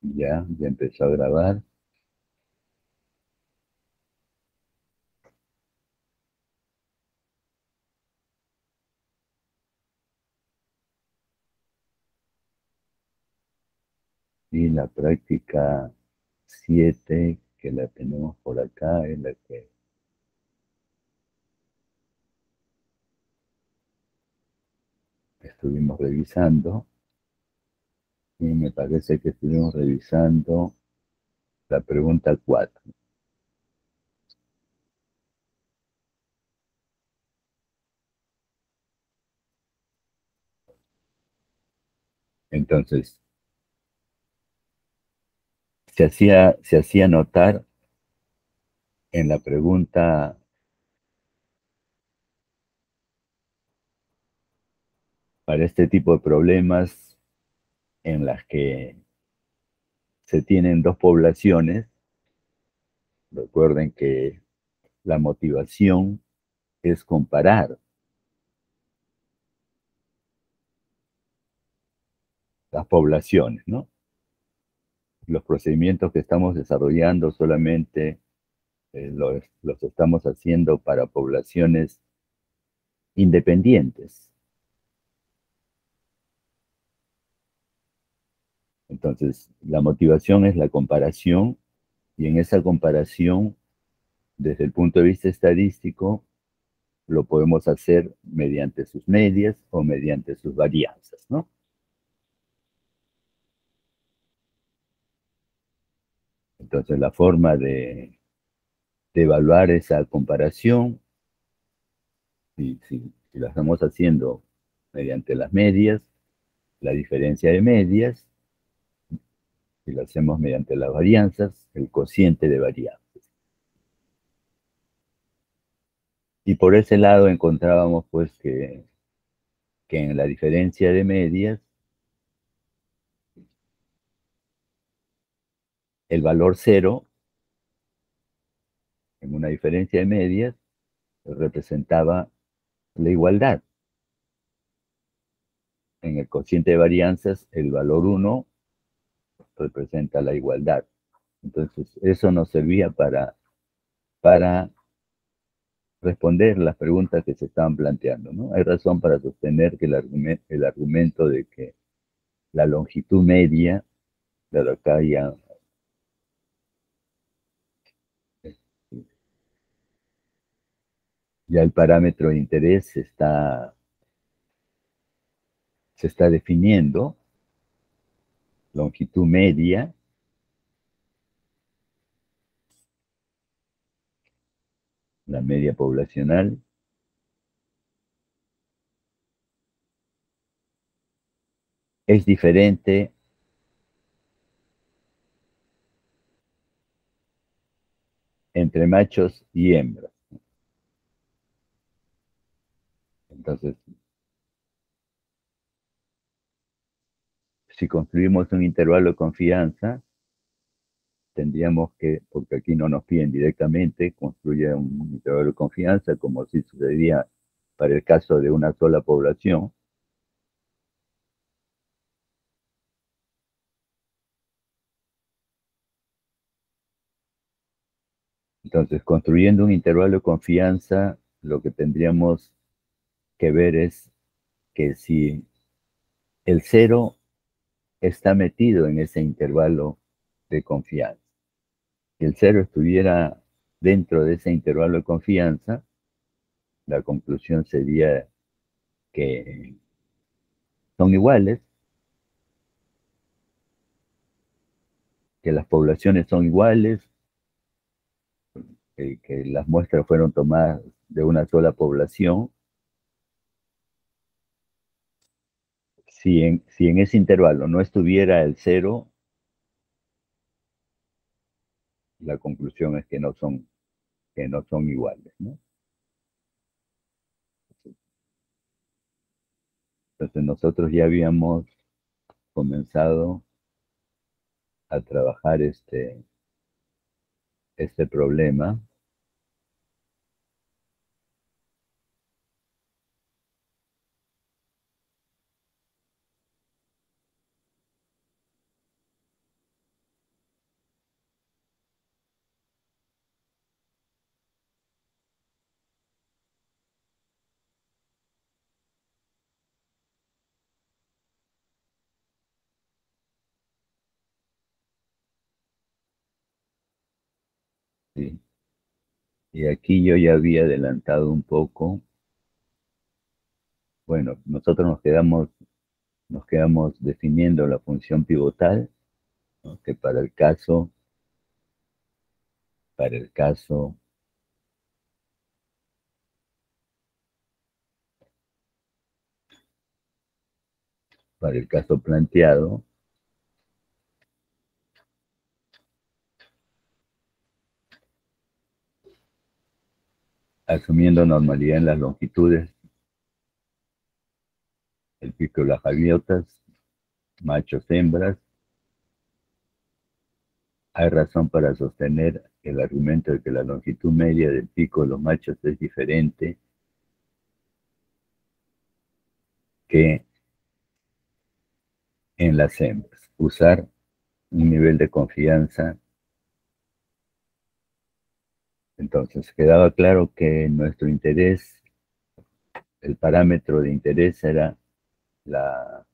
Ya empezó a grabar. Y la práctica 7 que la tenemos por acá es la que estuvimos revisando. Y me parece que estuvimos revisando la pregunta 4. Entonces, se hacía notar en la pregunta para este tipo de problemas en las que se tienen dos poblaciones. Recuerden que la motivación es comparar las poblaciones, ¿no? Los procedimientos que estamos desarrollando solamente los estamos haciendo para poblaciones independientes. Entonces, la motivación es la comparación y en esa comparación, desde el punto de vista estadístico, lo podemos hacer mediante sus medias o mediante sus varianzas, ¿no? Entonces, la forma de evaluar esa comparación, si la estamos haciendo mediante las medias, la diferencia de medias, si lo hacemos mediante las varianzas, el cociente de varianzas. Y por ese lado encontrábamos pues que en la diferencia de medias, el valor cero, en una diferencia de medias, representaba la igualdad. En el cociente de varianzas, el valor uno representa la igualdad. Entonces, eso nos servía para responder las preguntas que se estaban planteando, ¿no? Hay razón para sostener que el argumento de que la longitud media, claro, acá ya el parámetro de interés se está definiendo, longitud media, la media poblacional, es diferente entre machos y hembras. Entonces, si construimos un intervalo de confianza, tendríamos que, porque aquí no nos piden directamente, construir un intervalo de confianza, como si sucedía para el caso de una sola población. Entonces, construyendo un intervalo de confianza, lo que tendríamos que ver es que si el cero está metido en ese intervalo de confianza, si el cero estuviera dentro de ese intervalo de confianza, la conclusión sería que son iguales, que las poblaciones son iguales, que las muestras fueron tomadas de una sola población. Si en ese intervalo no estuviera el cero, la conclusión es que no son iguales, ¿no? Entonces nosotros ya habíamos comenzado a trabajar este problema sí. Y aquí yo ya había adelantado un poco. Bueno, nosotros nos quedamos definiendo la función pivotal, ¿no? Que para el caso, para el caso planteado, asumiendo normalidad en las longitudes, el pico y las gaviotas, machos, hembras, hay razón para sostener el argumento de que la longitud media del pico de los machos es diferente que en las hembras. Usar un nivel de confianza. Entonces, quedaba claro que nuestro interés, el parámetro de interés era la,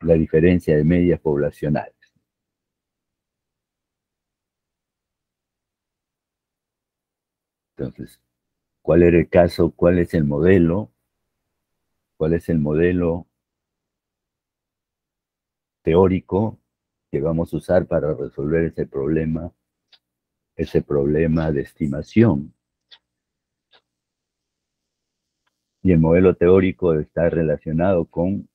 la diferencia de medias poblacionales. Entonces, ¿cuál era el caso? ¿Cuál es el modelo? ¿Cuál es el modelo teórico que vamos a usar para resolver ese problema de estimación? Y el modelo teórico está relacionado con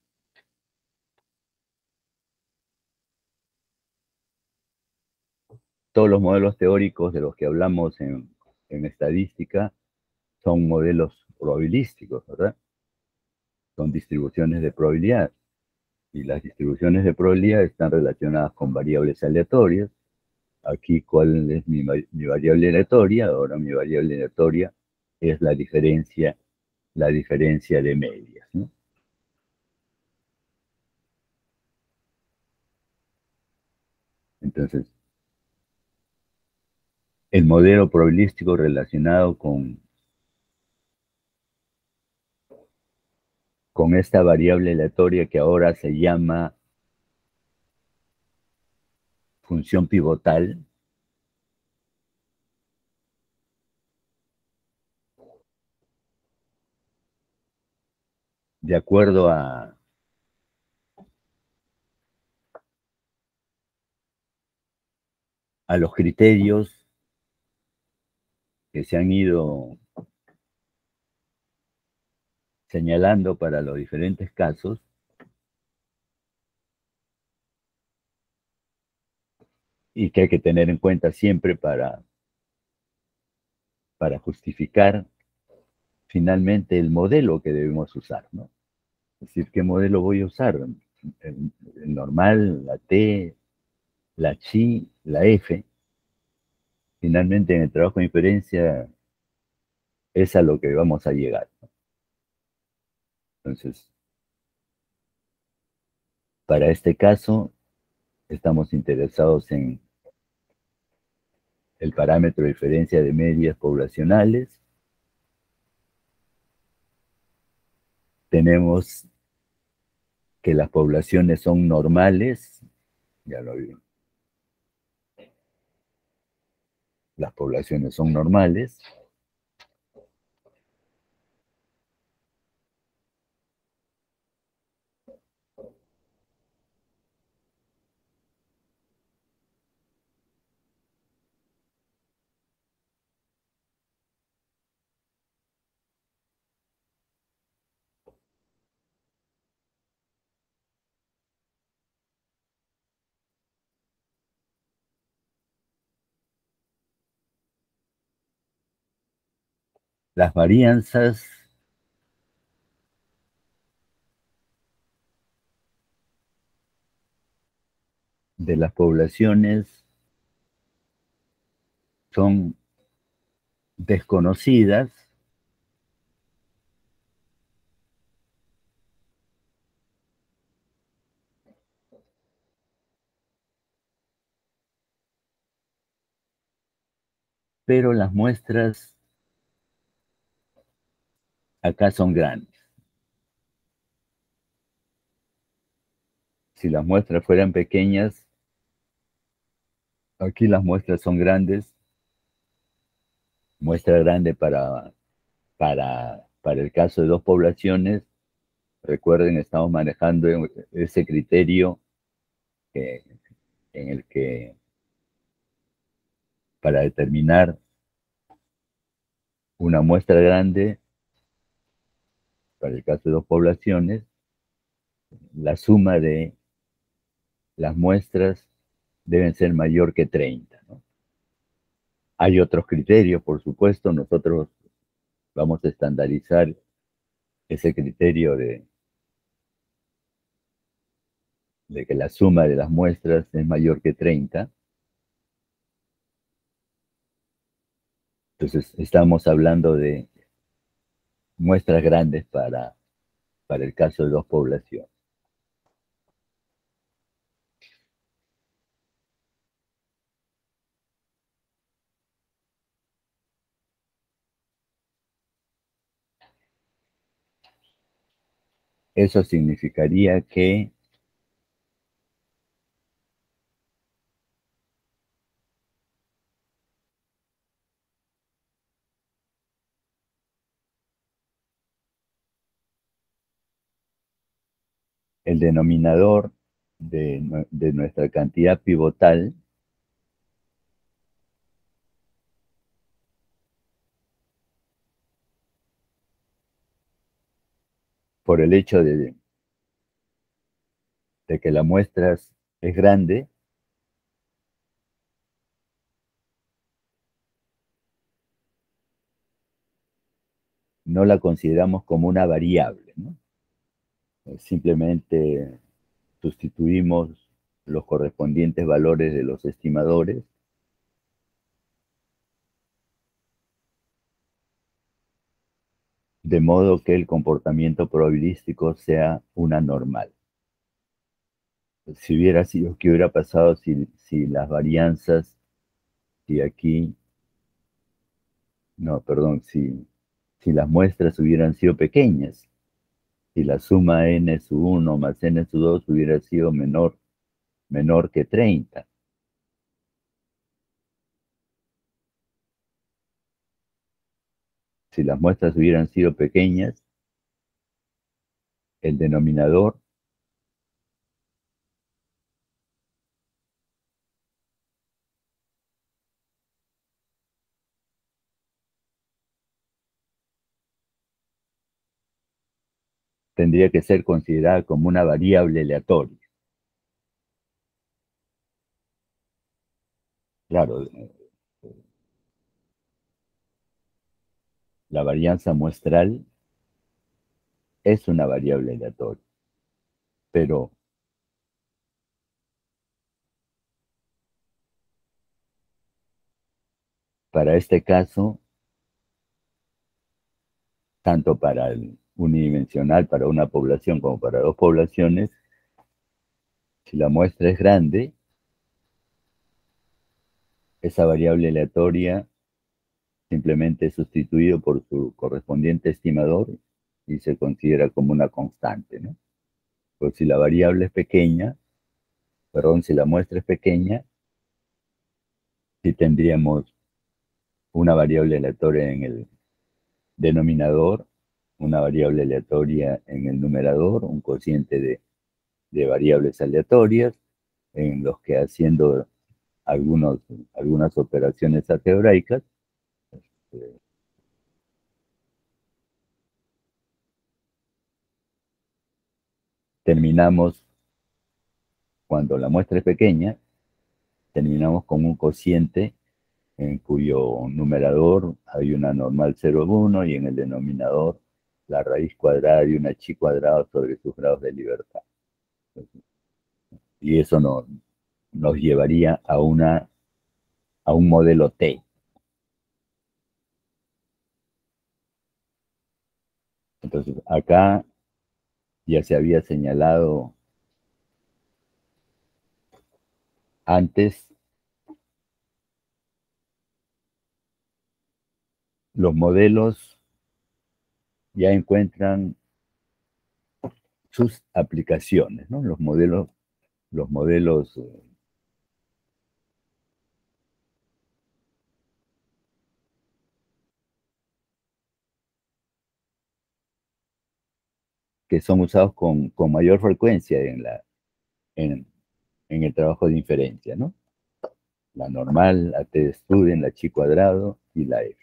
todos los modelos teóricos de los que hablamos en estadística, son modelos probabilísticos, ¿verdad? Son distribuciones de probabilidad. Y las distribuciones de probabilidad están relacionadas con variables aleatorias. Aquí, ¿cuál es mi variable aleatoria? Ahora mi variable aleatoria es la diferencia de medias, ¿no? Entonces, el modelo probabilístico relacionado con esta variable aleatoria que ahora se llama función pivotal, de acuerdo a los criterios que se han ido señalando para los diferentes casos, y que hay que tener en cuenta siempre para justificar finalmente el modelo que debemos usar, ¿no? Es decir, ¿qué modelo voy a usar? El normal, la T, la chi, la F. Finalmente, en el trabajo de inferencia es a lo que vamos a llegar, ¿no? Entonces, para este caso, estamos interesados en el parámetro de diferencia de medias poblacionales. Tenemos que las poblaciones son normales, ya lo vimos, las poblaciones son normales. Las varianzas de las poblaciones son desconocidas, pero las muestras acá son grandes. Si las muestras fueran pequeñas, Aquí las muestras son grandes, muestra grande para el caso de dos poblaciones. Recuerden, estamos manejando ese criterio que, en el que para determinar una muestra grande, para el caso de dos poblaciones, la suma de las muestras deben ser mayor que 30, ¿no? Hay otros criterios, por supuesto, nosotros vamos a estandarizar ese criterio de que la suma de las muestras es mayor que 30. Entonces, estamos hablando de muestras grandes para el caso de dos poblaciones. Eso significaría que el denominador de nuestra cantidad pivotal por el hecho de que la muestra es grande, no la consideramos como una variable, ¿no? Simplemente sustituimos los correspondientes valores de los estimadores, de modo que el comportamiento probabilístico sea una normal. Si hubiera sido, ¿qué hubiera pasado si las varianzas, si aquí, no, perdón, si las muestras hubieran sido pequeñas? Si la suma n sub 1 más n sub 2 hubiera sido menor que 30. Si las muestras hubieran sido pequeñas, el denominador tendría que ser considerada como una variable aleatoria. Claro, la varianza muestral es una variable aleatoria, pero para este caso, tanto para el unidimensional, para una población como para dos poblaciones, si la muestra es grande, esa variable aleatoria simplemente es sustituido por su correspondiente estimador y se considera como una constante, ¿no? Pues si la variable es pequeña, perdón, si la muestra es pequeña, sí tendríamos una variable aleatoria en el denominador, una variable aleatoria en el numerador, un cociente de variables aleatorias, en los que haciendo algunas operaciones algebraicas, eh, terminamos, cuando la muestra es pequeña, terminamos con un cociente en cuyo numerador hay una normal 0,1 y en el denominador la raíz cuadrada de una chi cuadrada sobre sus grados de libertad. Y eso nos llevaría a un modelo T. Entonces, acá ya se había señalado antes, los modelos ya encuentran sus aplicaciones, ¿no? Los modelos que son usados con mayor frecuencia en, en el trabajo de inferencia, ¿no? La normal, la t de Student, la chi cuadrado y la f.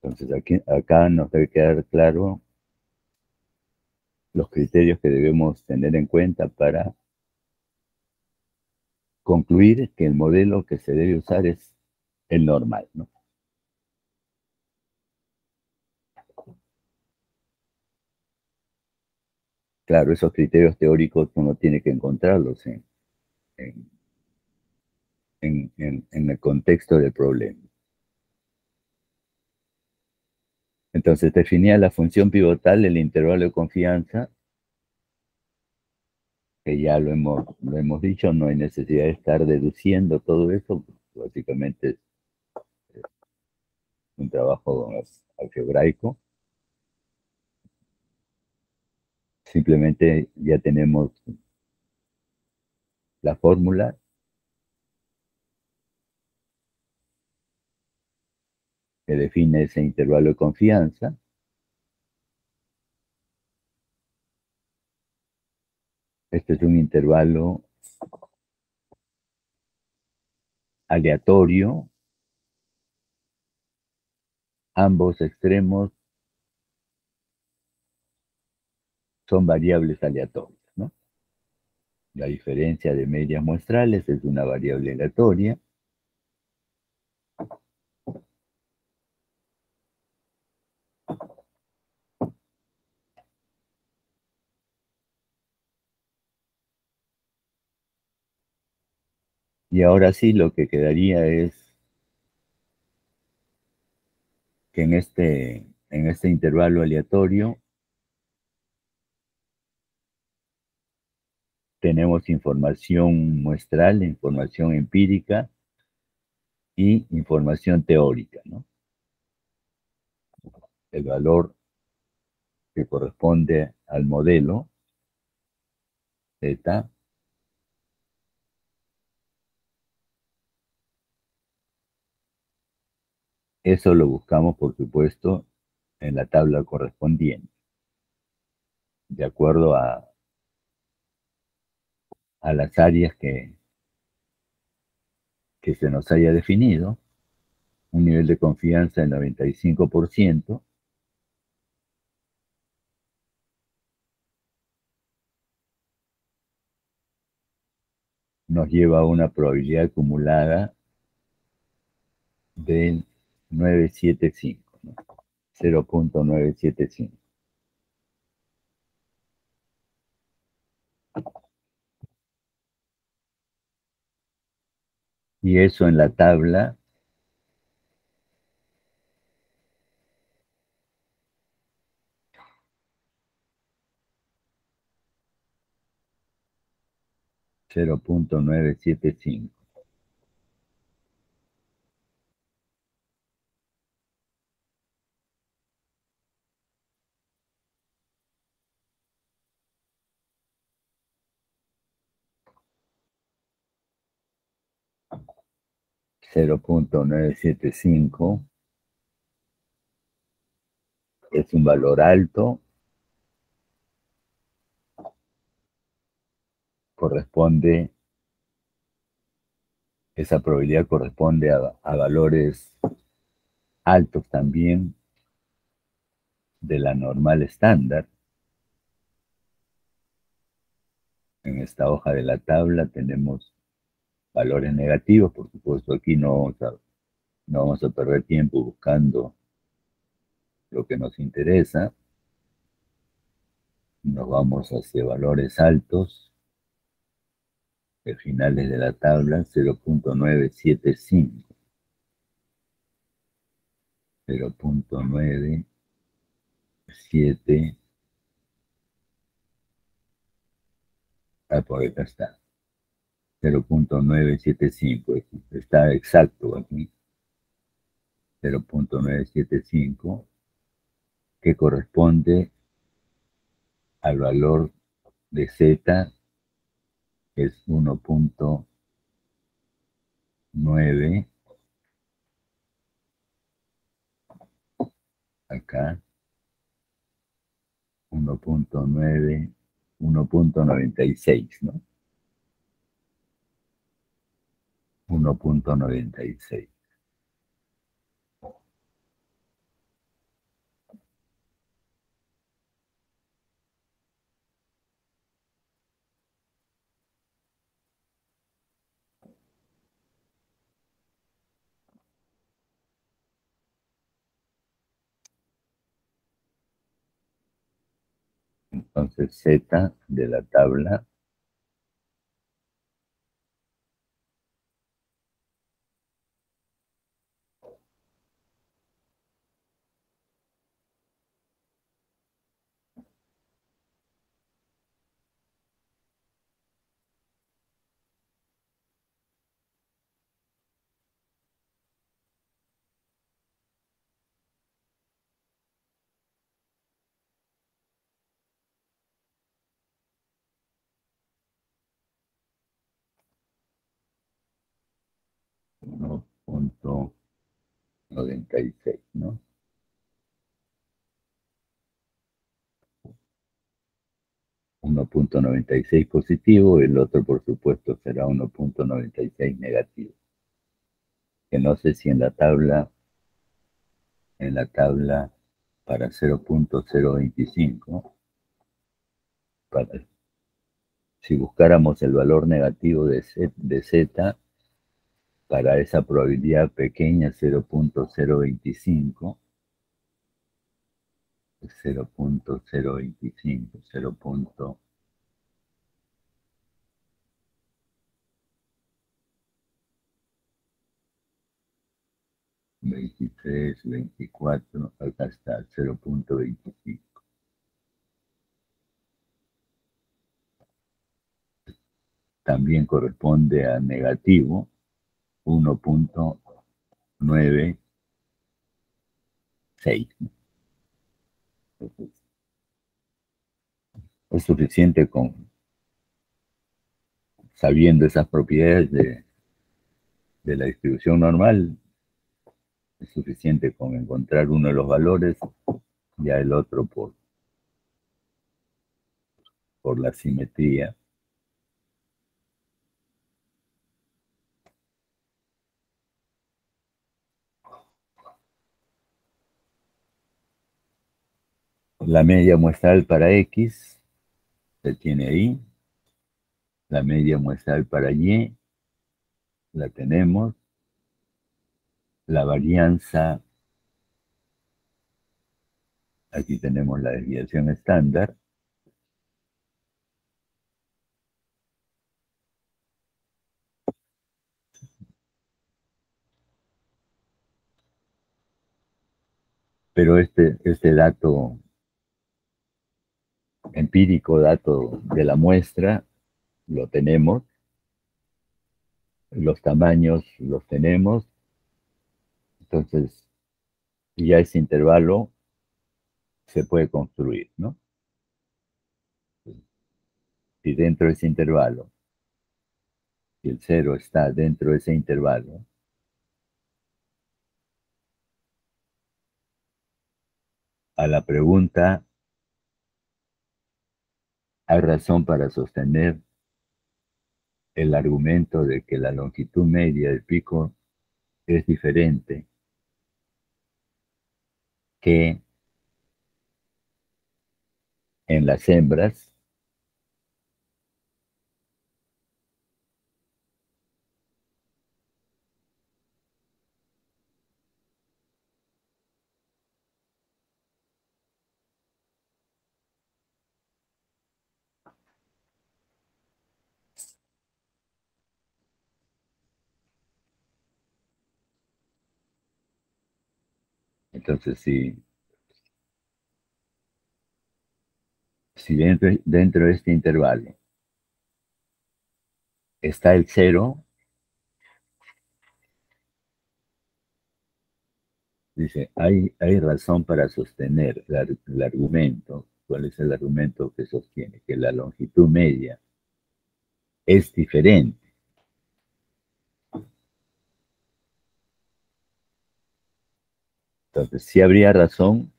Entonces acá nos debe quedar claro los criterios que debemos tener en cuenta para concluir que el modelo que se debe usar es el normal, ¿no? Claro, esos criterios teóricos uno tiene que encontrarlos en, en el contexto del problema. Entonces definía la función pivotal del intervalo de confianza, que ya lo hemos dicho, no hay necesidad de estar deduciendo todo eso, básicamente es un trabajo algebraico. Simplemente ya tenemos la fórmula que define ese intervalo de confianza. Este es un intervalo aleatorio. Ambos extremos son variables aleatorias, ¿no? La diferencia de medias muestrales es una variable aleatoria. Y ahora sí, lo que quedaría es que en este intervalo aleatorio tenemos información muestral, información empírica y información teórica, ¿no? El valor que corresponde al modelo Z, eso lo buscamos, por supuesto, en la tabla correspondiente, de acuerdo a las áreas que se nos haya definido. Un nivel de confianza del 95%, nos lleva a una probabilidad acumulada del 975, ¿no? 0.975. Y eso en la tabla cero punto nueve siete cinco. 0.975 es un valor alto, corresponde, esa probabilidad corresponde a valores altos también de la normal estándar. En esta hoja de la tabla tenemos valores negativos, por supuesto aquí no vamos a perder tiempo buscando lo que nos interesa. Nos vamos hacia valores altos, finales de la tabla, 0.975. 0.97. Por acá está. 0.975. Está exacto aquí. 0.975, que corresponde al valor de Z, que es 1.9 acá, 1.9, 1.96, ¿no? 1.96. Entonces Z de la tabla 1.96, ¿no? 1.96 positivo, el otro por supuesto será 1.96 negativo. Que no sé si en la tabla para 0.025, si buscáramos el valor negativo de Z para esa probabilidad pequeña 0.025, 0.025, 0.23, 24, acá está 0.25. También corresponde a negativo 1.96. Es suficiente con sabiendo esas propiedades de la distribución normal, es suficiente con encontrar uno de los valores, ya el otro por la simetría. La media muestral para X se tiene ahí. La media muestral para Y la tenemos. La varianza, aquí tenemos la desviación estándar. Pero este dato empírico, dato de la muestra, lo tenemos. Los tamaños los tenemos. Entonces, ya ese intervalo se puede construir, ¿no? Si dentro de ese intervalo, si el cero está dentro de ese intervalo, a la pregunta, ¿hay razón para sostener el argumento de que la longitud media del pico es diferente que en las hembras? Entonces, si dentro de este intervalo está el cero, dice, hay razón para sostener el argumento. ¿Cuál es el argumento que sostiene? Que la longitud media es diferente. Entonces, sí habría razón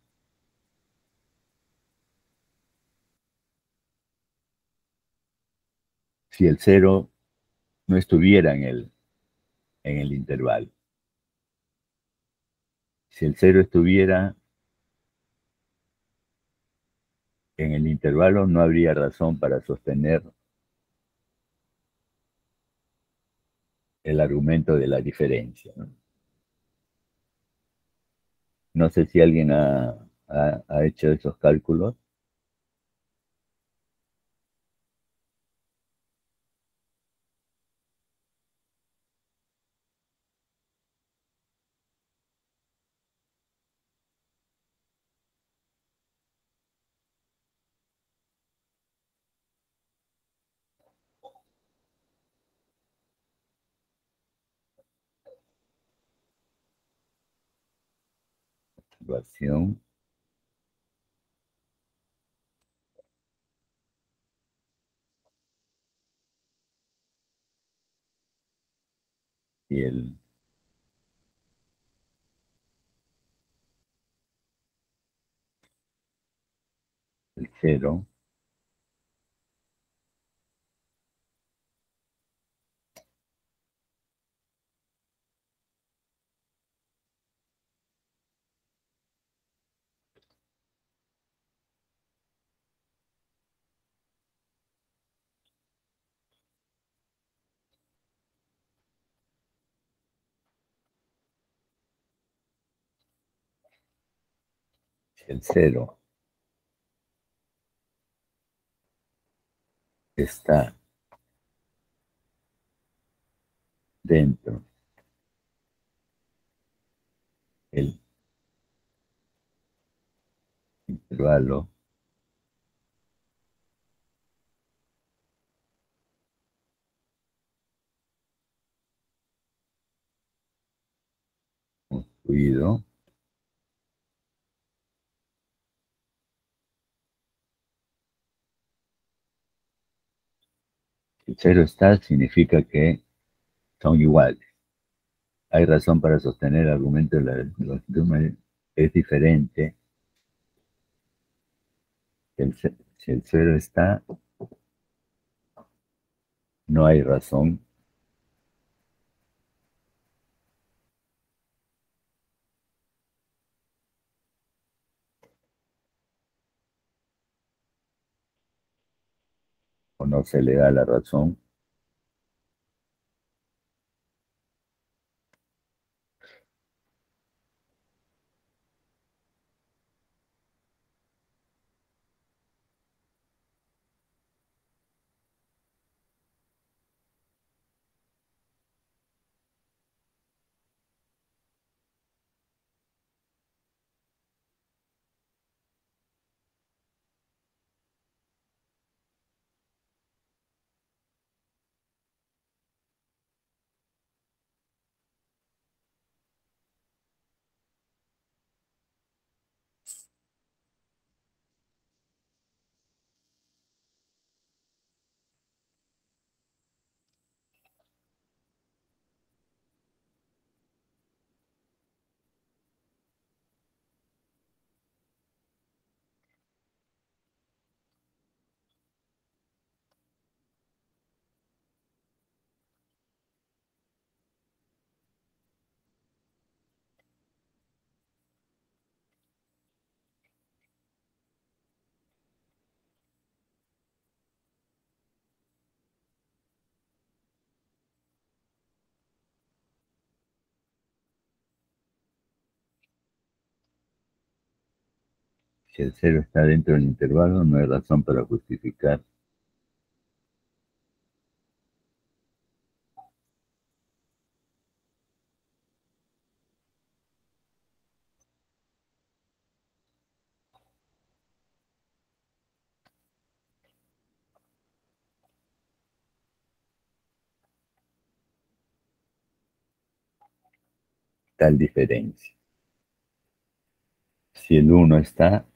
si el cero no estuviera en el intervalo. Si el cero estuviera en el intervalo, no habría razón para sostener el argumento de la diferencia, ¿no? No sé si alguien ha hecho esos cálculos. Observación y el cero si el cero está dentro del intervalo construido, si el cero está, significa que son iguales. Hay razón para sostener el argumento de la longitud es diferente. Si el cero está, no hay razón. O no se le da la razón. Si el cero está dentro del intervalo, no hay razón para justificar tal diferencia. Si el uno está,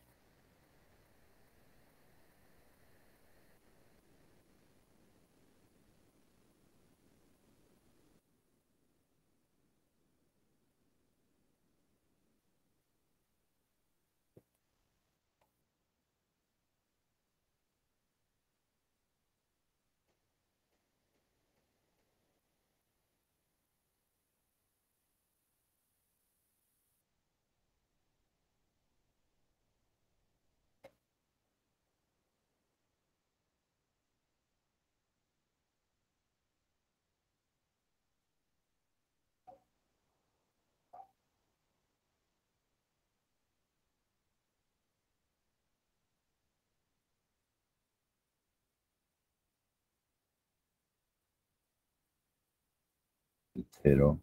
Cero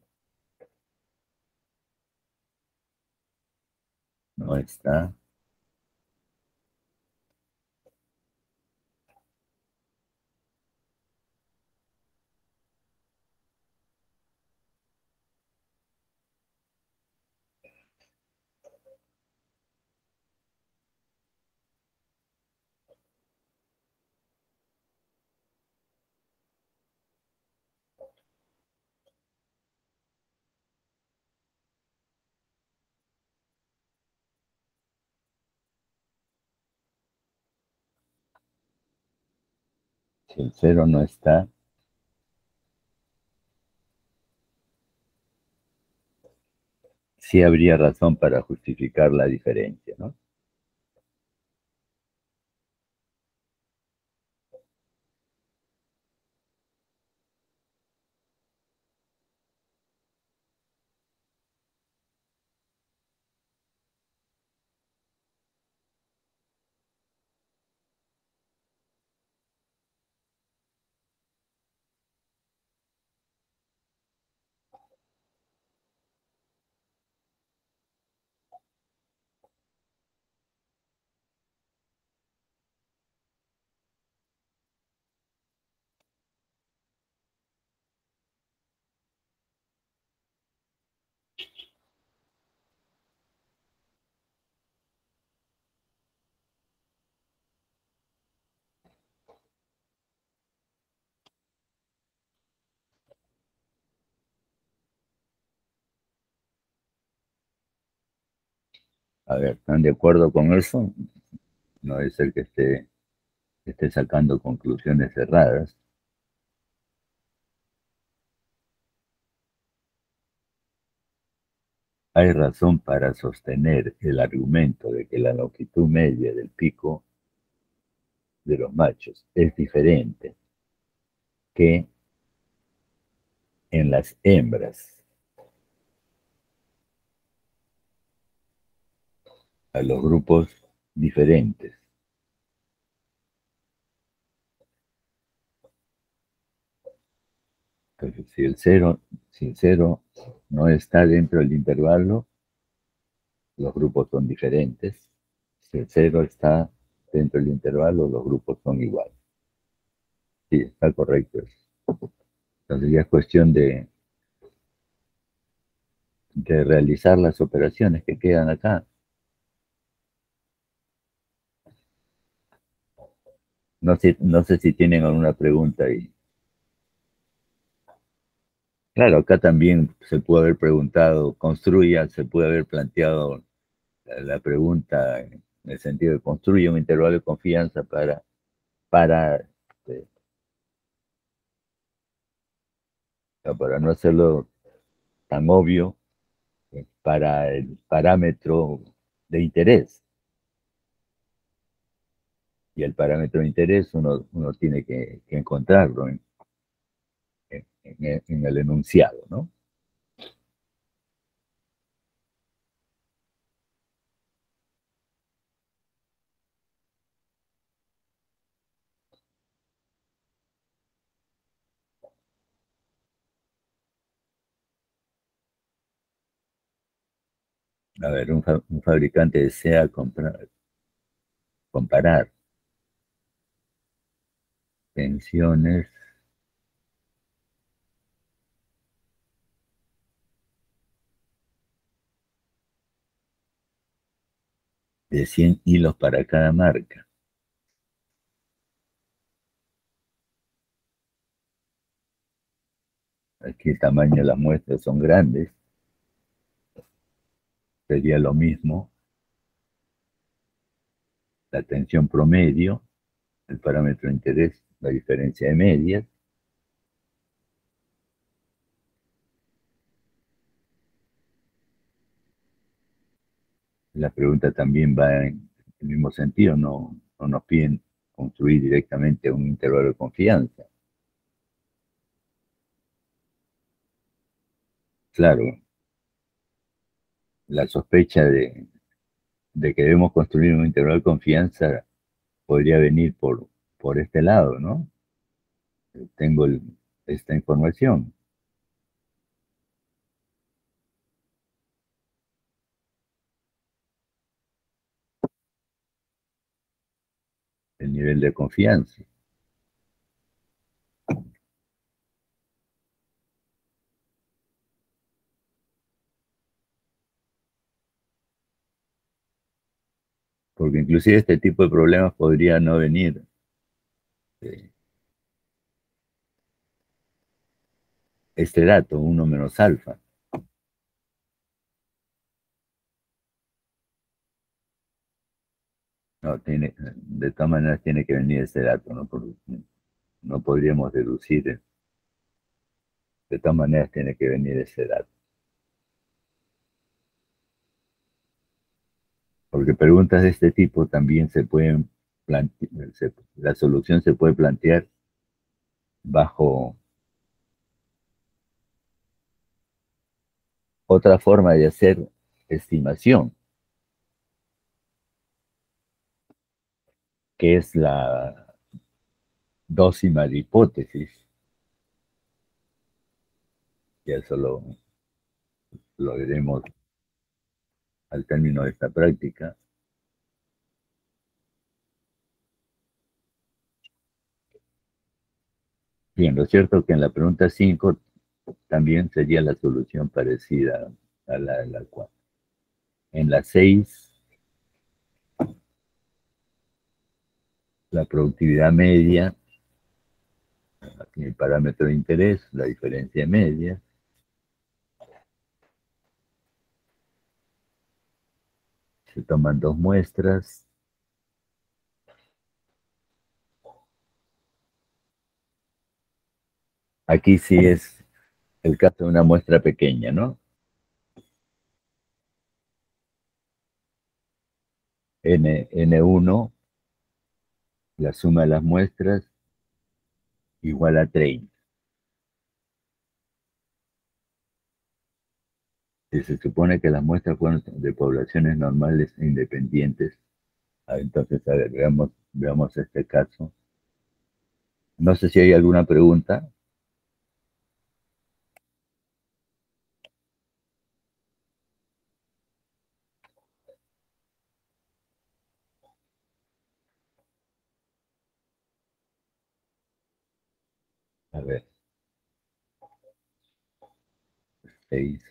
no está. Si el cero no está, sí habría razón para justificar la diferencia, ¿no? A ver, ¿están de acuerdo con eso? No es el que esté sacando conclusiones cerradas. Hay razón para sostener el argumento de que la longitud media del pico de los machos es diferente que en las hembras, a los grupos diferentes. Entonces, si el cero no está dentro del intervalo, los grupos son diferentes. Si el cero está dentro del intervalo, los grupos son iguales. Sí, está correcto eso. Entonces ya es cuestión de realizar las operaciones que quedan acá. No sé si tienen alguna pregunta ahí. Claro, acá también se puede haber preguntado, construya, se puede haber planteado la pregunta en el sentido de construye un intervalo de confianza para, este, para no hacerlo tan obvio, para el parámetro de interés. Y el parámetro de interés uno tiene que encontrarlo en el enunciado, ¿no? A ver, un fabricante desea comparar tensiones de 100 hilos para cada marca. Aquí el tamaño de las muestras son grandes, sería lo mismo la tensión promedio, el parámetro de interés, la diferencia de medias. La pregunta también va en el mismo sentido, no nos piden construir directamente un intervalo de confianza. Claro, la sospecha de que debemos construir un intervalo de confianza podría venir por este lado, ¿no? Tengo esta información. nivel de confianza. Porque inclusive este tipo de problemas podría no venir de este dato, uno menos alfa. No, de todas maneras tiene que venir este dato, ¿no? No podríamos deducir, de todas maneras tiene que venir ese dato. Porque preguntas de este tipo también se pueden plantear, la solución se puede plantear bajo otra forma de hacer estimación, que es la dócima hipótesis, y eso lo veremos al término de esta práctica. Bien, lo cierto es que en la pregunta 5 también sería la solución parecida a la de la 4. En la 6, la productividad media, aquí el parámetro de interés, la diferencia media. Se toman dos muestras. Aquí sí es el caso de una muestra pequeña, ¿no? N1, la suma de las muestras, igual a 30. Si se supone que las muestras fueron de poblaciones normales e independientes, entonces, a ver, veamos este caso. No sé si hay alguna pregunta. A ver, 6.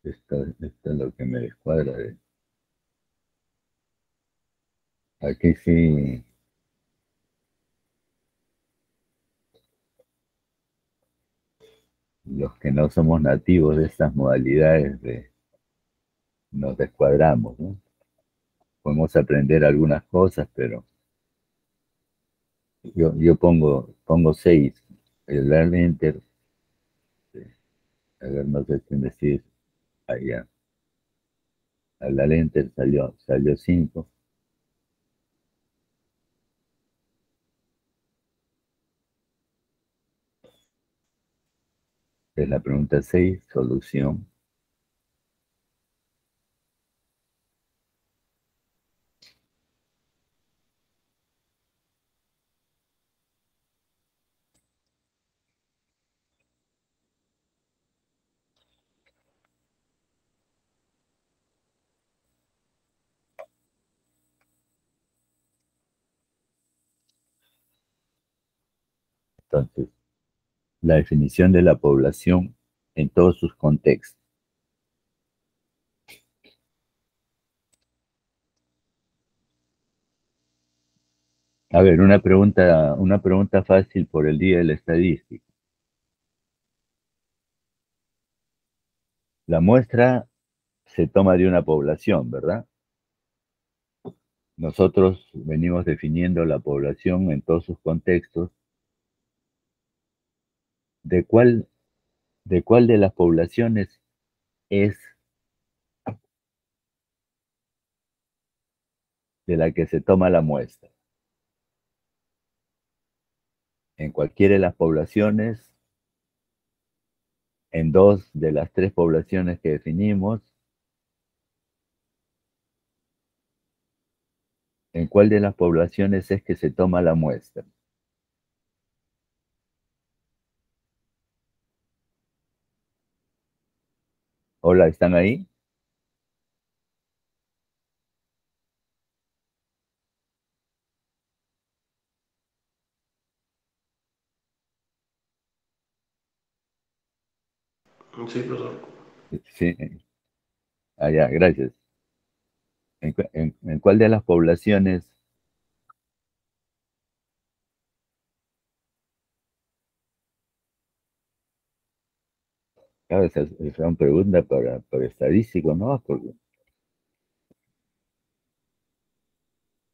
Esto es lo que me descuadra. Aquí sí, los que no somos nativos de estas modalidades nos descuadramos, ¿no? Podemos aprender algunas cosas, pero yo pongo 6. El dar enter, a ver, no sé si me decís allá. Al dar enter salió 5. Es la pregunta 6, solución. Entonces, la definición de la población en todos sus contextos. A ver, una pregunta fácil por el día de la estadística. La muestra se toma de una población, ¿verdad? Nosotros venimos definiendo la población en todos sus contextos. ¿De cuál de las poblaciones es de la que se toma la muestra? En cualquiera de las poblaciones, en dos de las tres poblaciones que definimos, ¿en cuál de las poblaciones es que se toma la muestra? Hola, ¿están ahí? Sí, profesor. Sí. Ah, ya, gracias. ¿En cuál de las poblaciones? Claro, esa es una pregunta para estadísticos, ¿no? Porque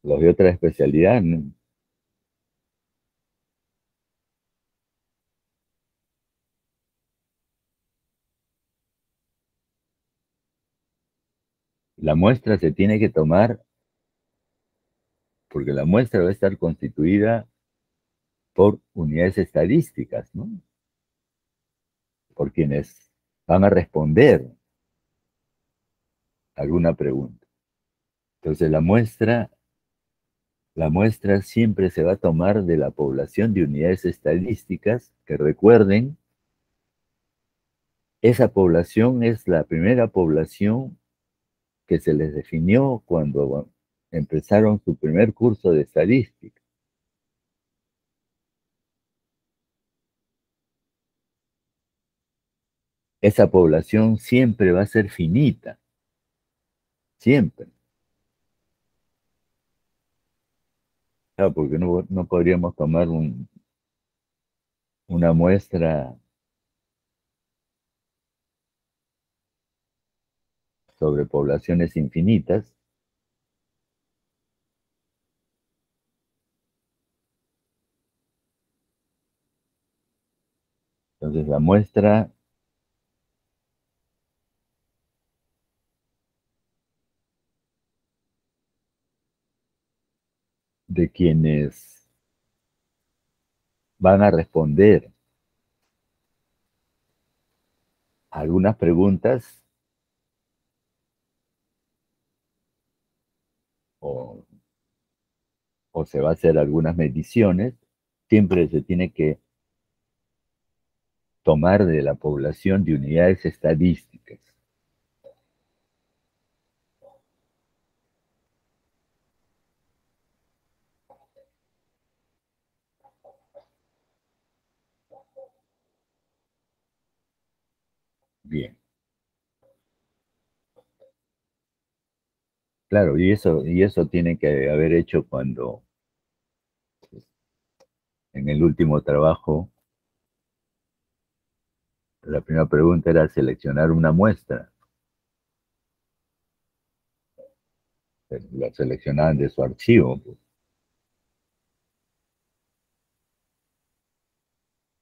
los de otra especialidad, ¿no? La muestra se tiene que tomar porque la muestra va a estar constituida por unidades estadísticas, ¿no? Por quienes van a responder alguna pregunta. Entonces, la muestra siempre se va a tomar de la población de unidades estadísticas, que recuerden, esa población es la primera población que se les definió cuando empezaron su primer curso de estadística. Esa población siempre va a ser finita, siempre. Claro, porque no podríamos tomar una muestra sobre poblaciones infinitas. Entonces, la muestra de quienes van a responder algunas preguntas o, o se va a hacer algunas mediciones, siempre se tiene que tomar de la población de unidades estadísticas. Bien, claro, y eso tiene que haber hecho cuando en el último trabajo la primera pregunta era seleccionar una muestra. La seleccionaban de su archivo, pues,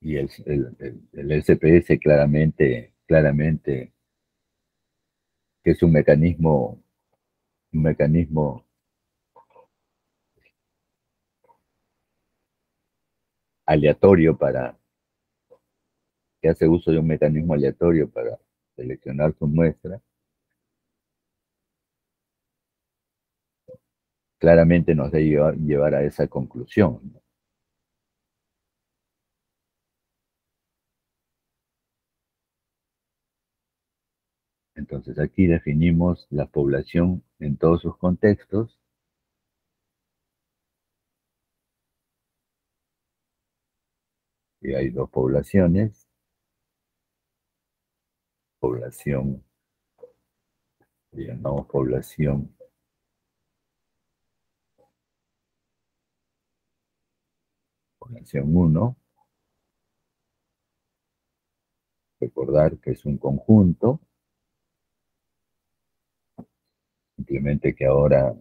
y el SPS claramente que es un mecanismo aleatorio que hace uso de un mecanismo aleatorio para seleccionar su muestra, claramente nos debe llevar a esa conclusión, ¿no? Entonces aquí definimos la población en todos sus contextos y hay dos poblaciones, población, llamamos población uno, recordar que es un conjunto, simplemente que ahora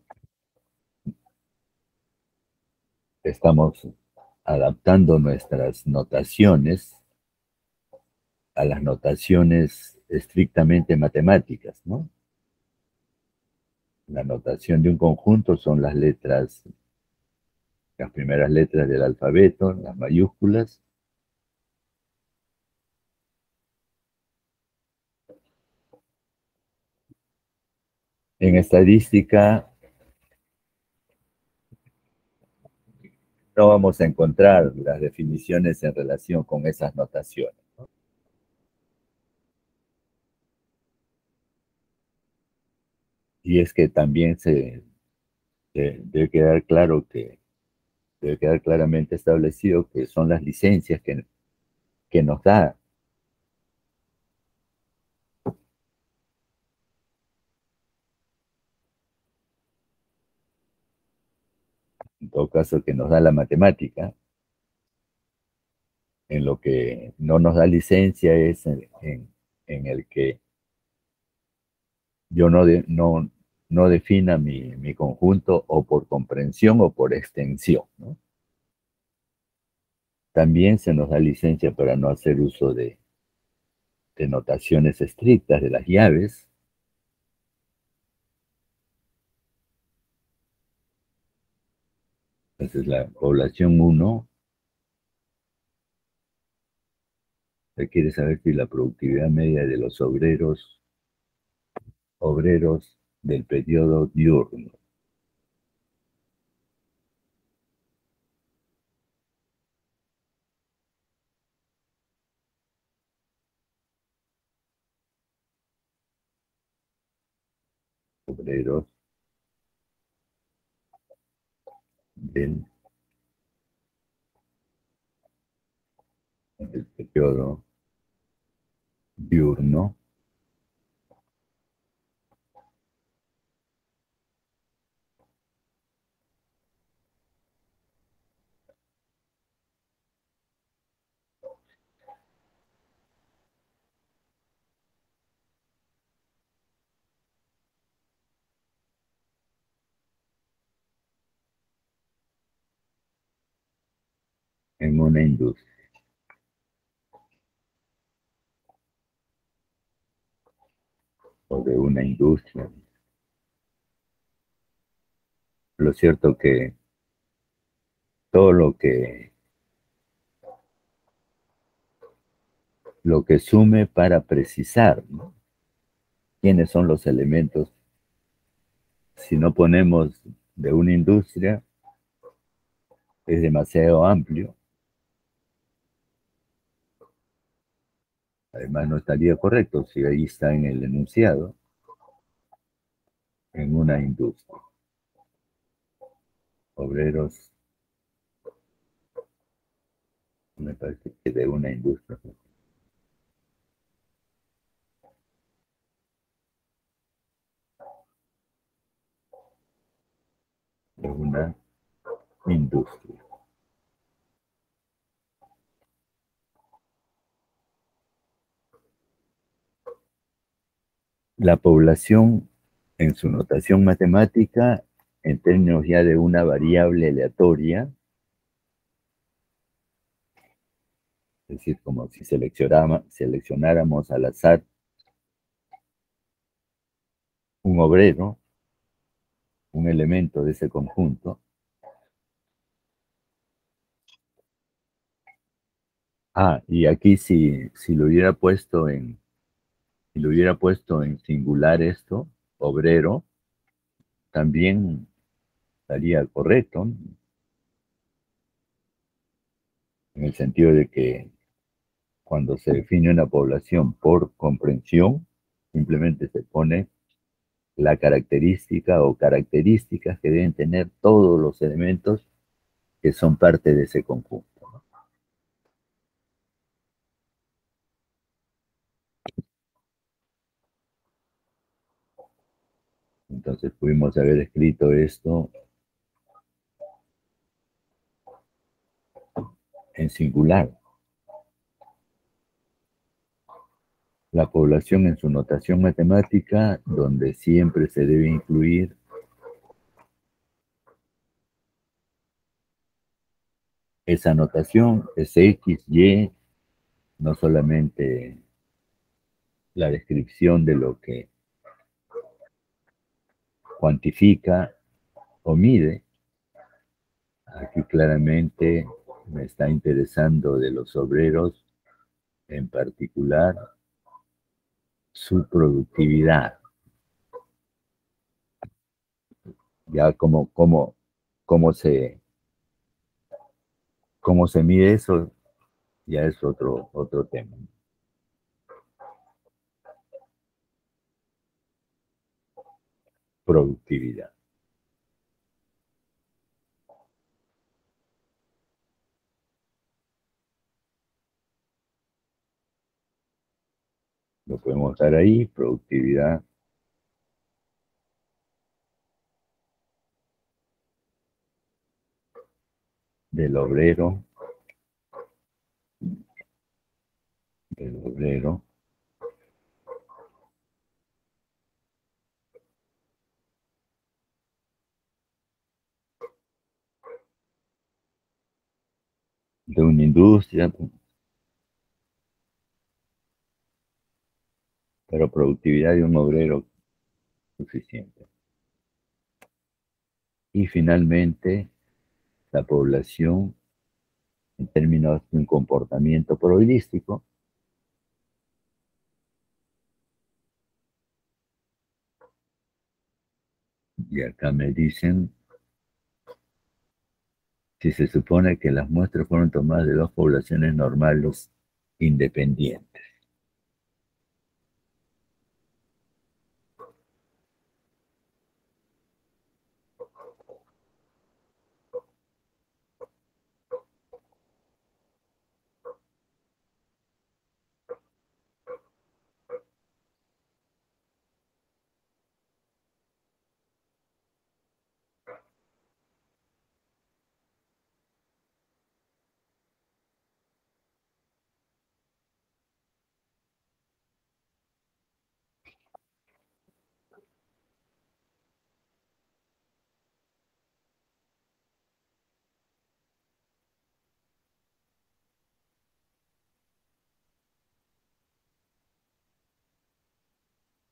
estamos adaptando nuestras notaciones a las notaciones estrictamente matemáticas, ¿no? La notación de un conjunto son las primeras letras del alfabeto, las mayúsculas. En estadística no vamos a encontrar las definiciones en relación con esas notaciones. Y es que también debe quedar claro debe quedar claramente establecido que son las licencias que nos da, en todo caso, que nos da la matemática. En lo que no nos da licencia es en el que yo no defina mi conjunto o por comprensión o por extensión, ¿no? También se nos da licencia para no hacer uso de notaciones estrictas de las llaves. Entonces la población uno requiere saber si la productividad media de los obreros del periodo diurno, obreros del, del periodo diurno en una industria o de una industria. Lo cierto que todo lo que sume para precisar, ¿no? Quiénes son los elementos. Si no ponemos de una industria, es demasiado amplio. Además, no estaría correcto si ahí está en el enunciado, en una industria. Obreros, me parece que de una industria. De una industria. La población, en su notación matemática, en términos ya de una variable aleatoria, es decir, como si seleccionáramos al azar un obrero, un elemento de ese conjunto. Y aquí si lo hubiera puesto si lo hubiera puesto en singular esto, obrero, también estaría correcto, ¿no? En el sentido de que cuando se define una población por comprensión, simplemente se pone la característica o características que deben tener todos los elementos que son parte de ese conjunto, ¿no? Entonces pudimos haber escrito esto en singular. La población en su notación matemática, donde siempre se debe incluir esa notación, es X, Y, no solamente la descripción de lo que cuantifica o mide. Aquí claramente me está interesando de los obreros, en particular su productividad. Ya cómo cómo se mide eso, ya es otro tema. productividad. Lo podemos dar ahí, productividad del obrero, del obrero, de una industria, pero productividad de un obrero suficiente. Y finalmente, la población, en términos de un comportamiento probabilístico, y acá me dicen, si se supone que las muestras fueron tomadas de dos poblaciones normales independientes.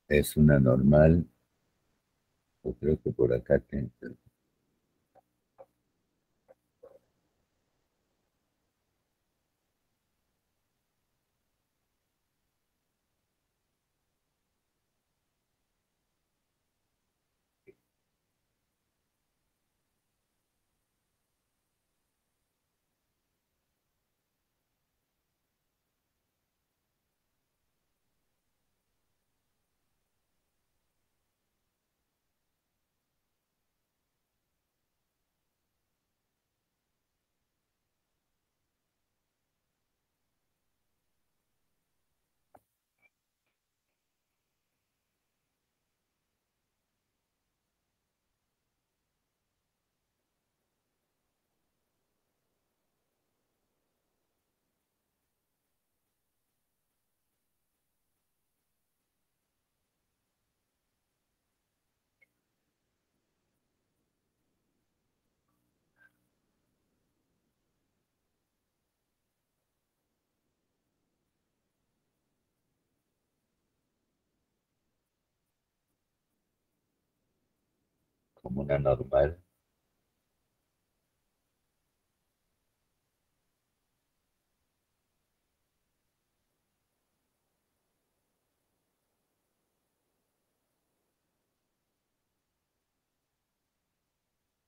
Es una normal, yo creo que por acá tengo. Como una normal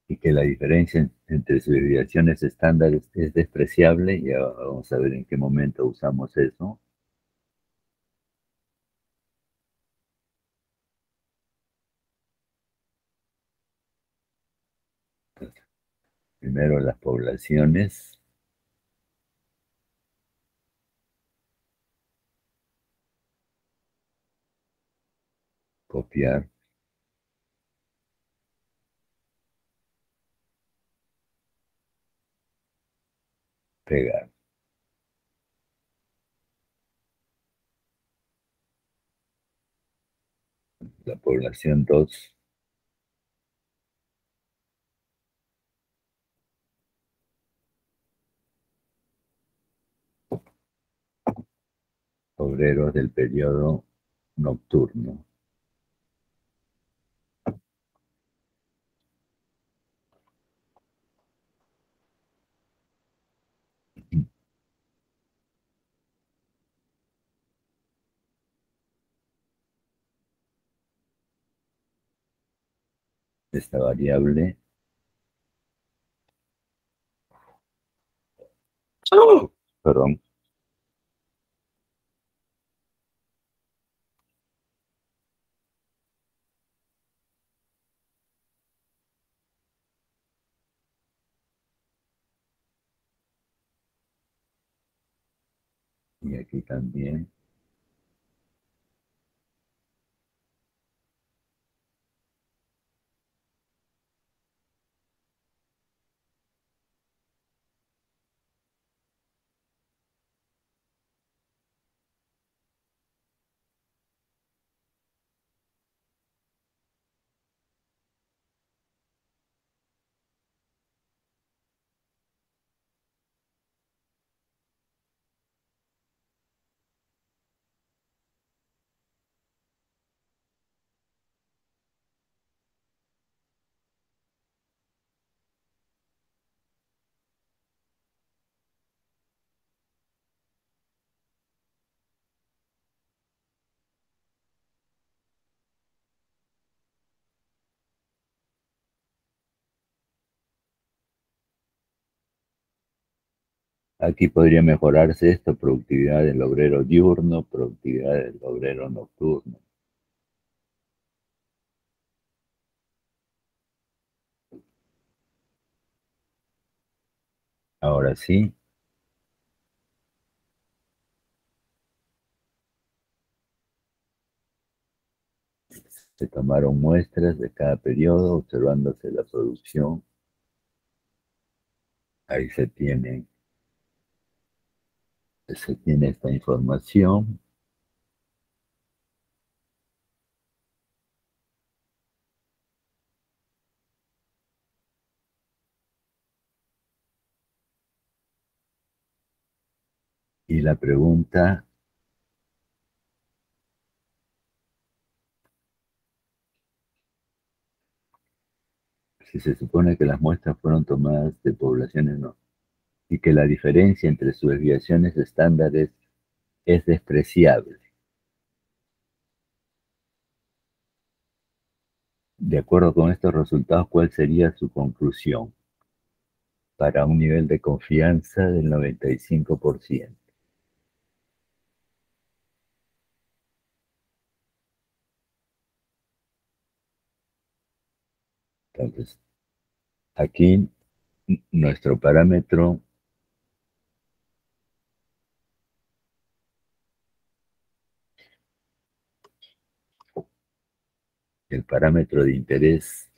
y que la diferencia entre sus desviaciones estándares es despreciable y ahora vamos a ver en qué momento usamos eso. Primero las poblaciones, copiar, pegar. La población 2, obreros del periodo nocturno. Esta variable, perdón, Y aquí también. Aquí podría mejorarse esto, productividad del obrero diurno, productividad del obrero nocturno. Ahora sí, se tomaron muestras de cada periodo, observándose la producción. Ahí se tiene esta información. Y la pregunta, si se supone que las muestras fueron tomadas de poblaciones no, y que la diferencia entre sus desviaciones estándares es despreciable. De acuerdo con estos resultados, ¿cuál sería su conclusión para un nivel de confianza del 95%? Entonces, aquí nuestro parámetro, el parámetro de interés,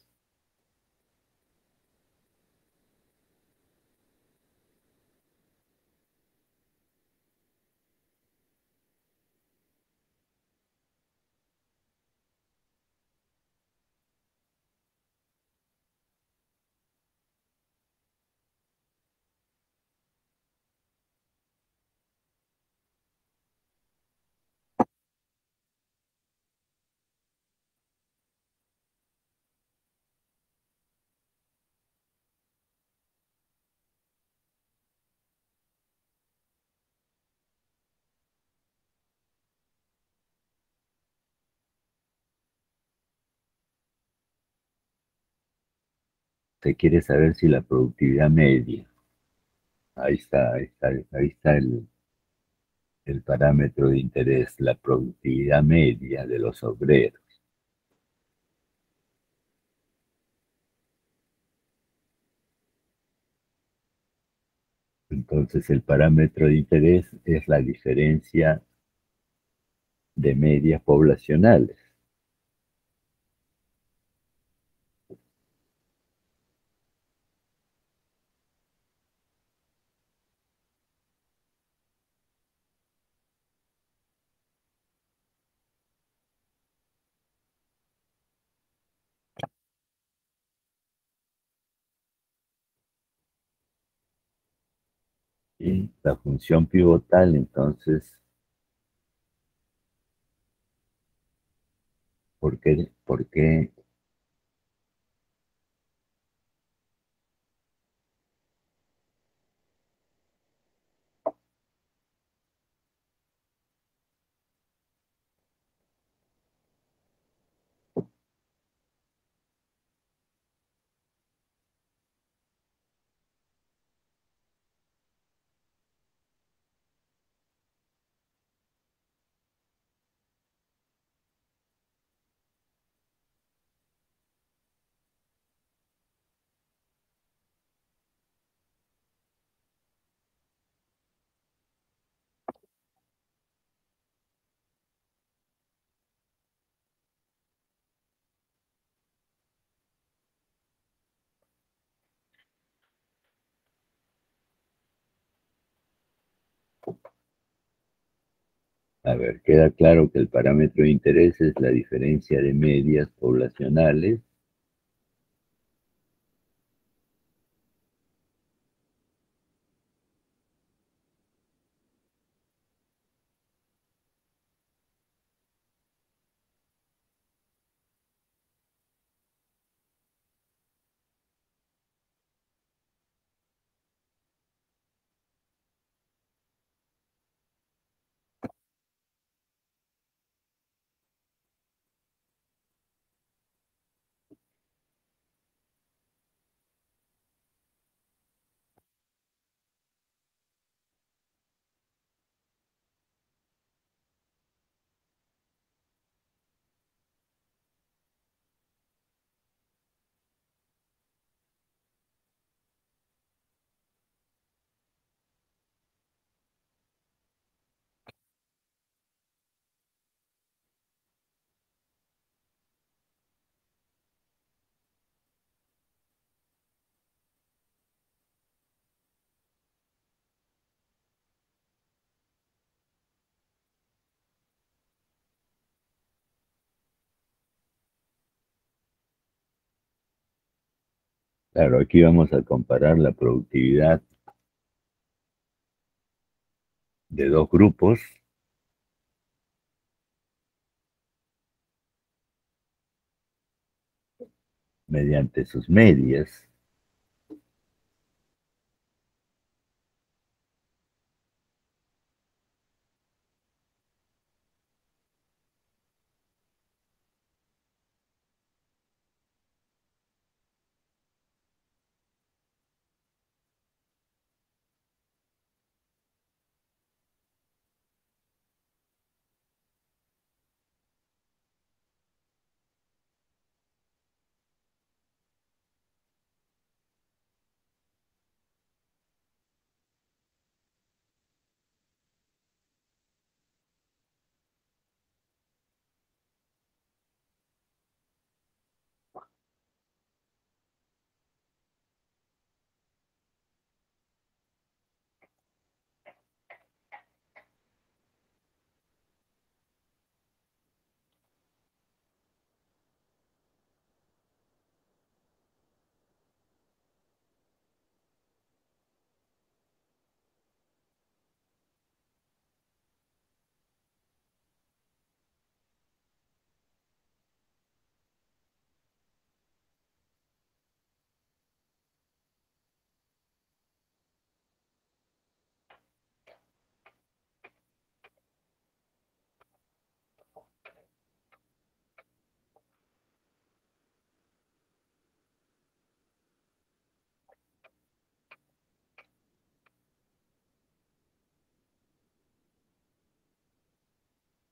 se quiere saber si la productividad media, ahí está el parámetro de interés, la productividad media de los obreros. Entonces, el parámetro de interés es la diferencia de medias poblacionales. Y la función pivotal, entonces, ¿por qué? A ver, queda claro que el parámetro de interés es la diferencia de medias poblacionales. Claro, aquí vamos a comparar la productividad de dos grupos mediante sus medias.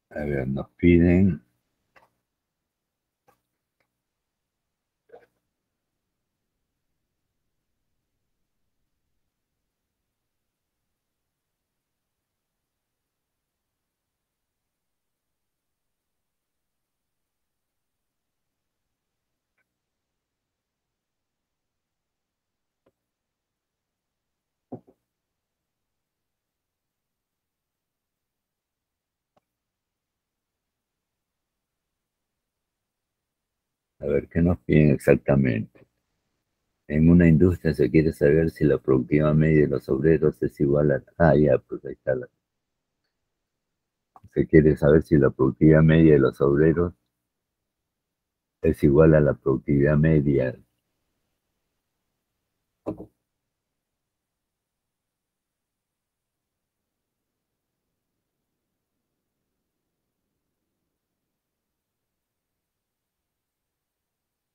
A ver, nos piden, a ver, ¿qué nos piden exactamente? En una industria se quiere saber si la productividad media de los obreros es igual a... Ah, ya, pues ahí está. Se quiere saber si la productividad media de los obreros es igual a la productividad media.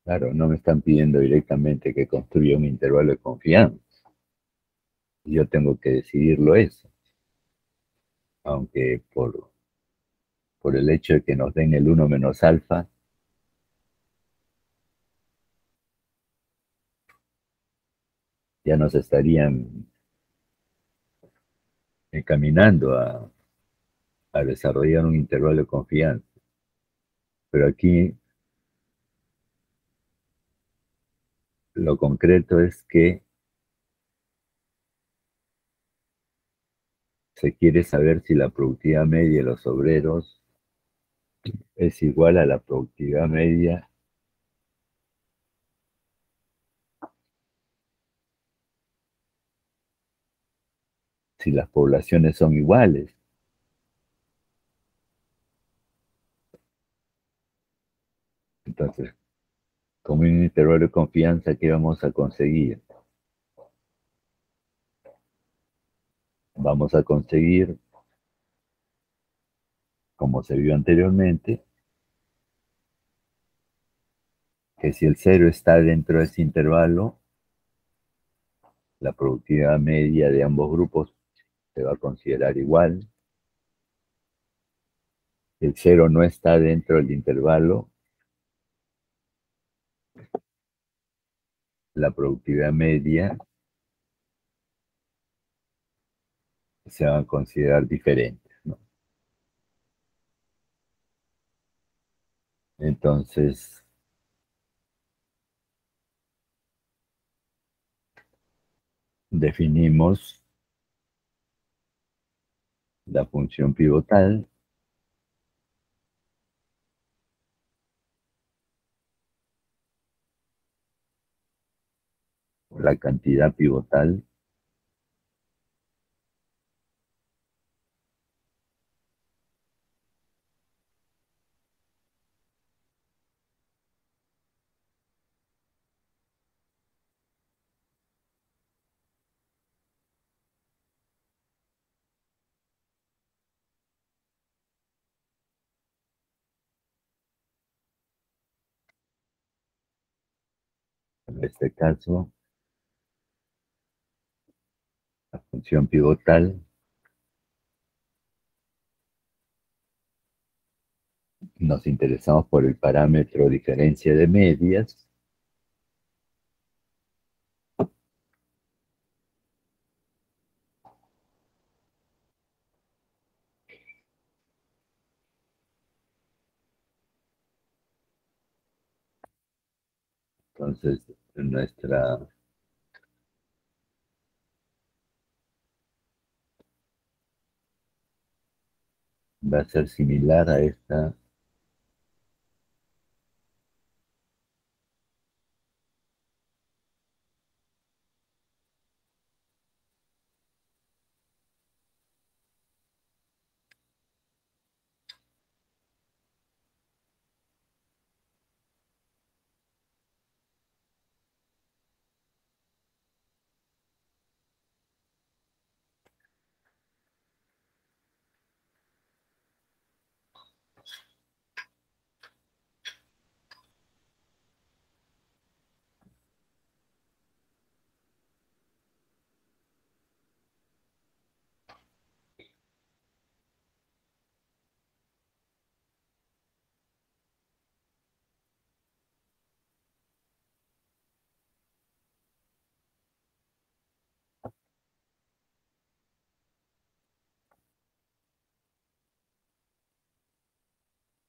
Claro, no me están pidiendo directamente que construya un intervalo de confianza. Yo tengo que decidirlo eso. Aunque por el hecho de que nos den el uno menos alfa, ya nos estarían encaminando a desarrollar un intervalo de confianza. Pero aquí lo concreto es que Se quiere saber si la productividad media de los obreros es igual a la productividad media si las poblaciones son iguales. Entonces, con un intervalo de confianza, ¿qué vamos a conseguir? Vamos a conseguir, como se vio anteriormente, que si el cero está dentro de ese intervalo, la productividad media de ambos grupos se va a considerar igual. El cero no está dentro del intervalo, la productividad media se va a considerar diferente, ¿no? Entonces, definimos la función pivotal, la cantidad pivotal, en este caso, la función pivotal, nos interesamos por el parámetro diferencia de medias, entonces nuestra va a ser similar a esta,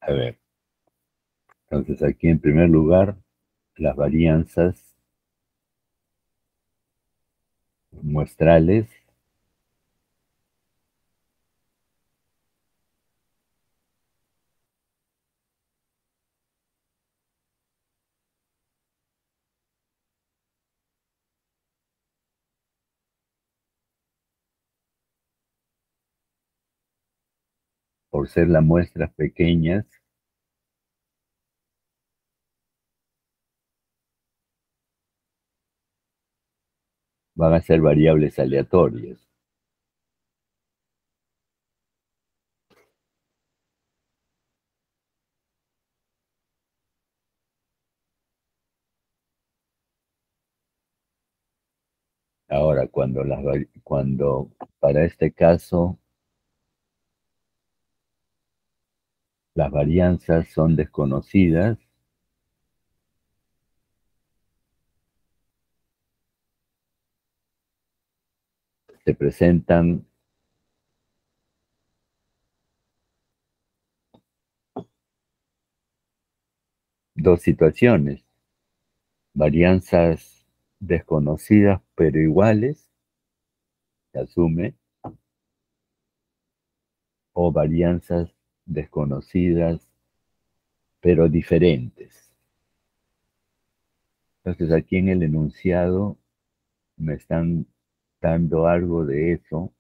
a ver, entonces aquí en primer lugar, las varianzas muestrales por ser las muestras pequeñas, van a ser variables aleatorias. Ahora, cuando para este caso las varianzas son desconocidas, se presentan dos situaciones: varianzas desconocidas pero iguales, se asume, o varianzas desconocidas, pero diferentes. Entonces aquí en el enunciado me están dando algo de eso,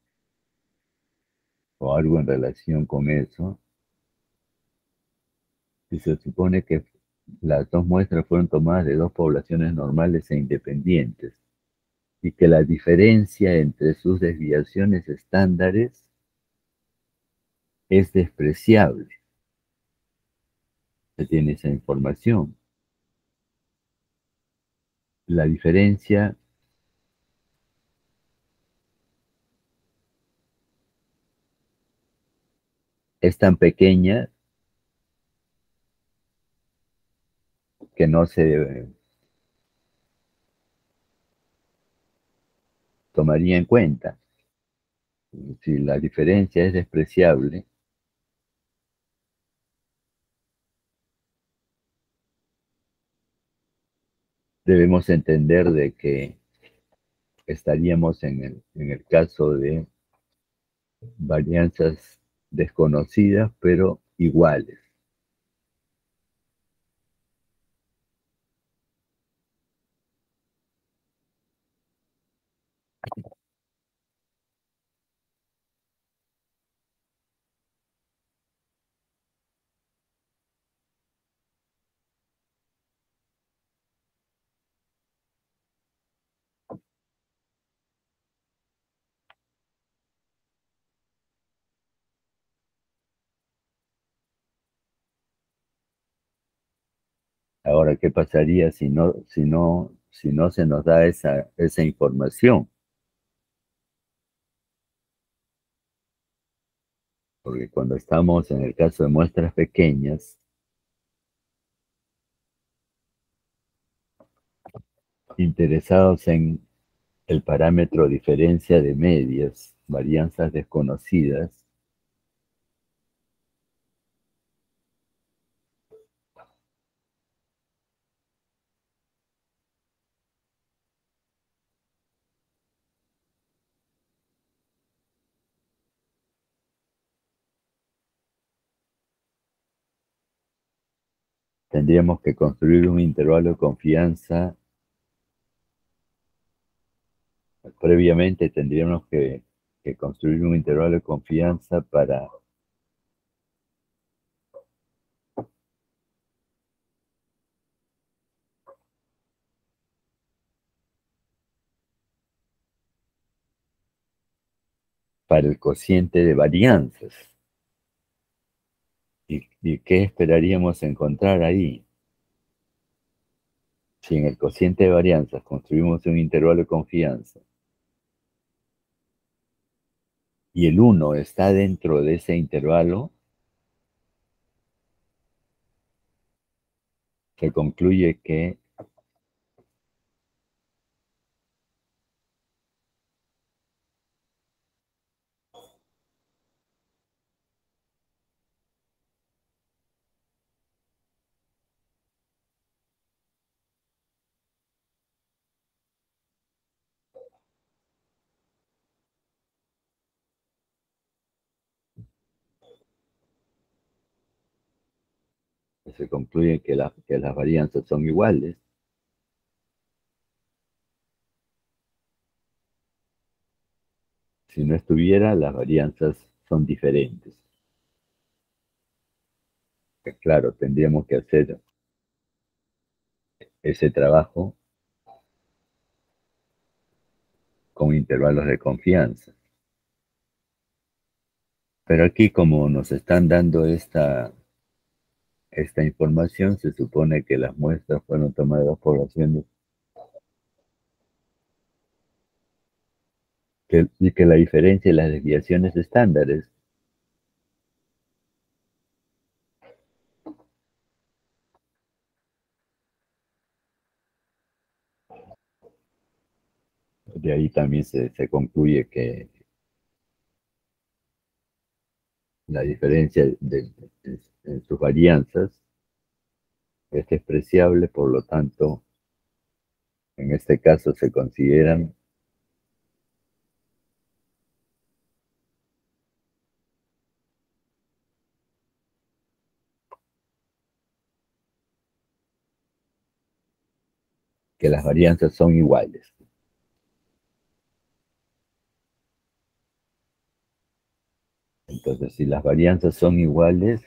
o algo en relación con eso, y se supone que las dos muestras fueron tomadas de dos poblaciones normales e independientes, y que la diferencia entre sus desviaciones estándares es despreciable. Se tiene esa información. La diferencia es tan pequeña que no se tomaría en cuenta. Si la diferencia es despreciable, debemos entender de que estaríamos en el caso de varianzas desconocidas, pero iguales. Ahora, ¿qué pasaría si no se nos da esa información? Porque cuando estamos en el caso de muestras pequeñas, interesados en el parámetro diferencia de medias, varianzas desconocidas, tendríamos que construir un intervalo de confianza. Previamente tendríamos que construir un intervalo de confianza para el cociente de varianzas. ¿Y qué esperaríamos encontrar ahí? Si en el cociente de varianzas construimos un intervalo de confianza y el 1 está dentro de ese intervalo, se concluye que que las varianzas son iguales. Si no estuviera, las varianzas son diferentes. Claro, tendríamos que hacer ese trabajo con intervalos de confianza. Pero aquí, como nos están dando esta información, se supone que las muestras fueron tomadas de dos poblaciones y que la diferencia y las desviaciones estándares. De ahí también se concluye que la diferencia en sus varianzas es despreciable, por lo tanto, en este caso se consideran que las varianzas son iguales. Entonces, si las varianzas son iguales,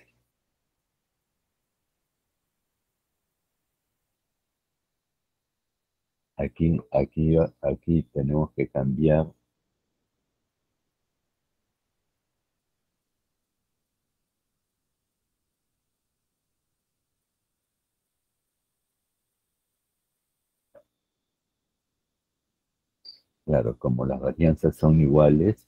aquí tenemos que cambiar. Claro, como las varianzas son iguales,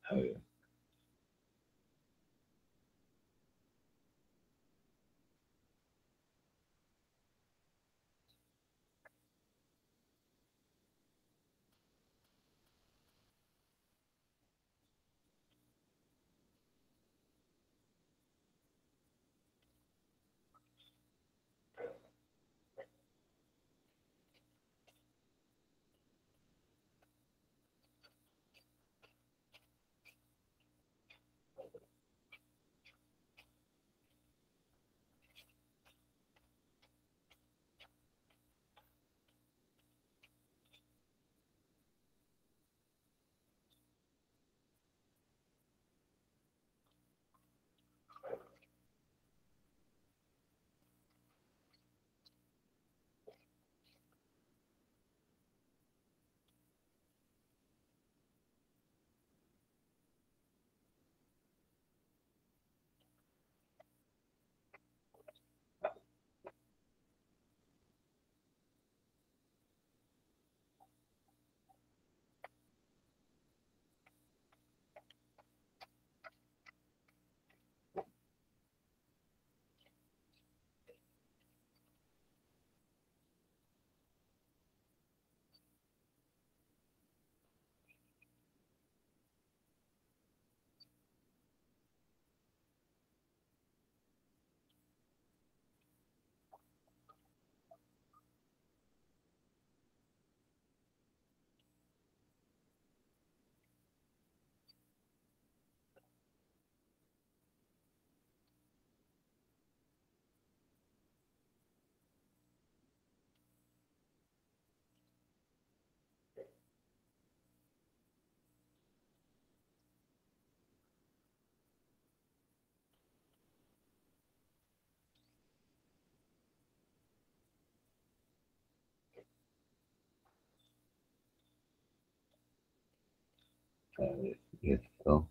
a ver, a ver, esto,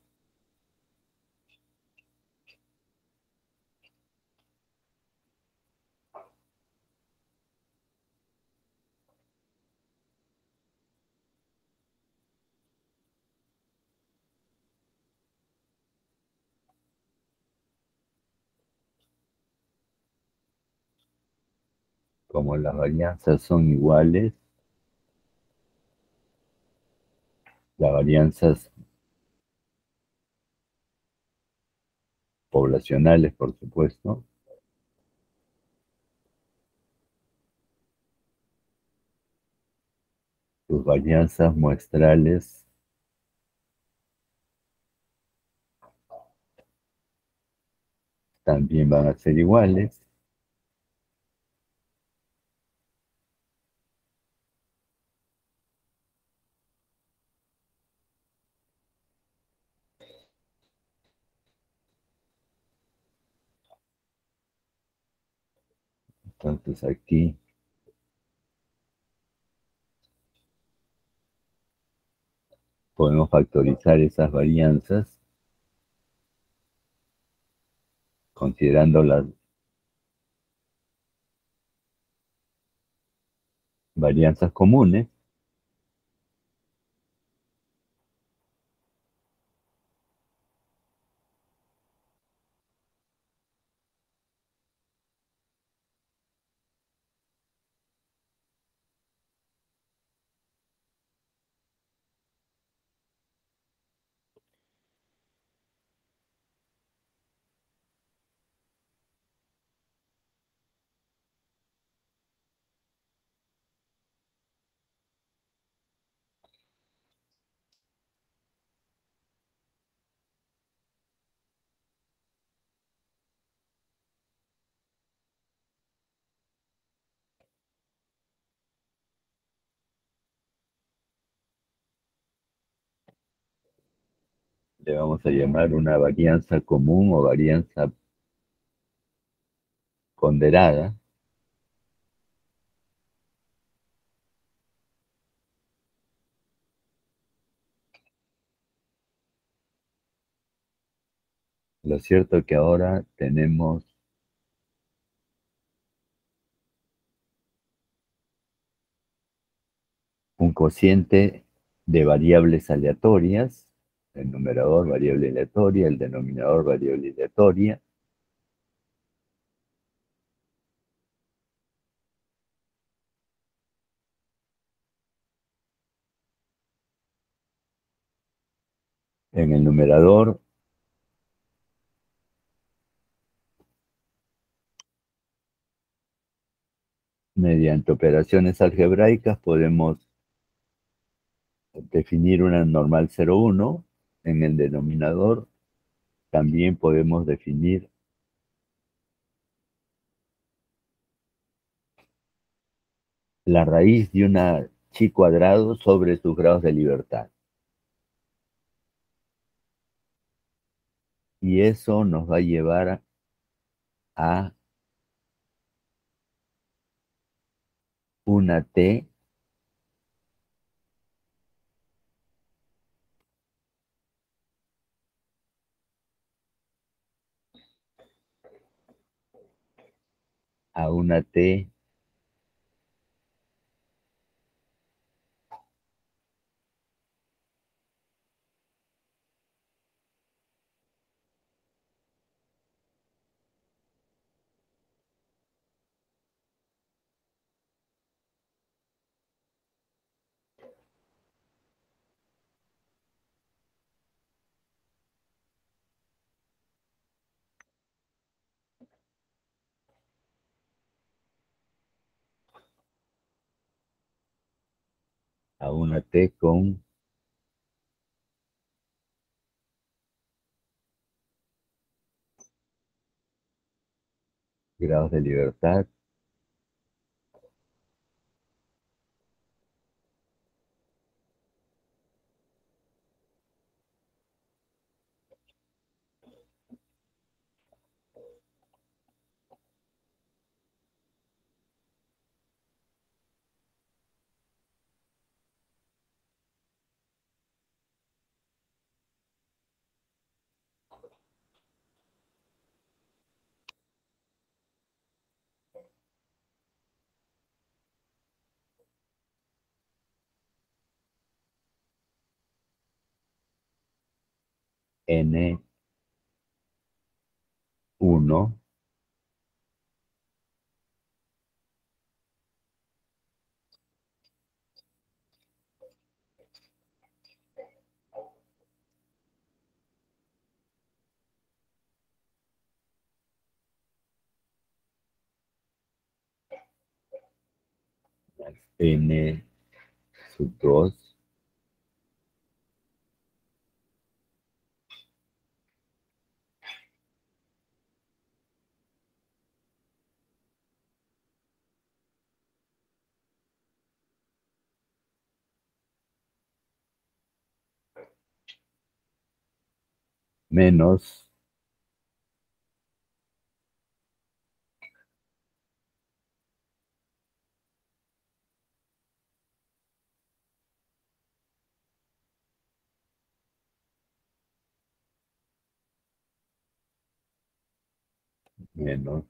como las varianzas son iguales, las varianzas poblacionales, por supuesto, sus varianzas muestrales también van a ser iguales. Entonces aquí podemos factorizar esas varianzas considerando varianzas comunes. Le vamos a llamar una varianza común o varianza ponderada. Lo cierto es que ahora tenemos un cociente de variables aleatorias, el numerador variable aleatoria, el denominador variable aleatoria. En el numerador, mediante operaciones algebraicas, podemos definir una normal 0,1. En el denominador también podemos definir la raíz de una chi cuadrado sobre sus grados de libertad. Y eso nos va a llevar a una t a una t a una t con grados de libertad n 1 más n sub 2 menos menos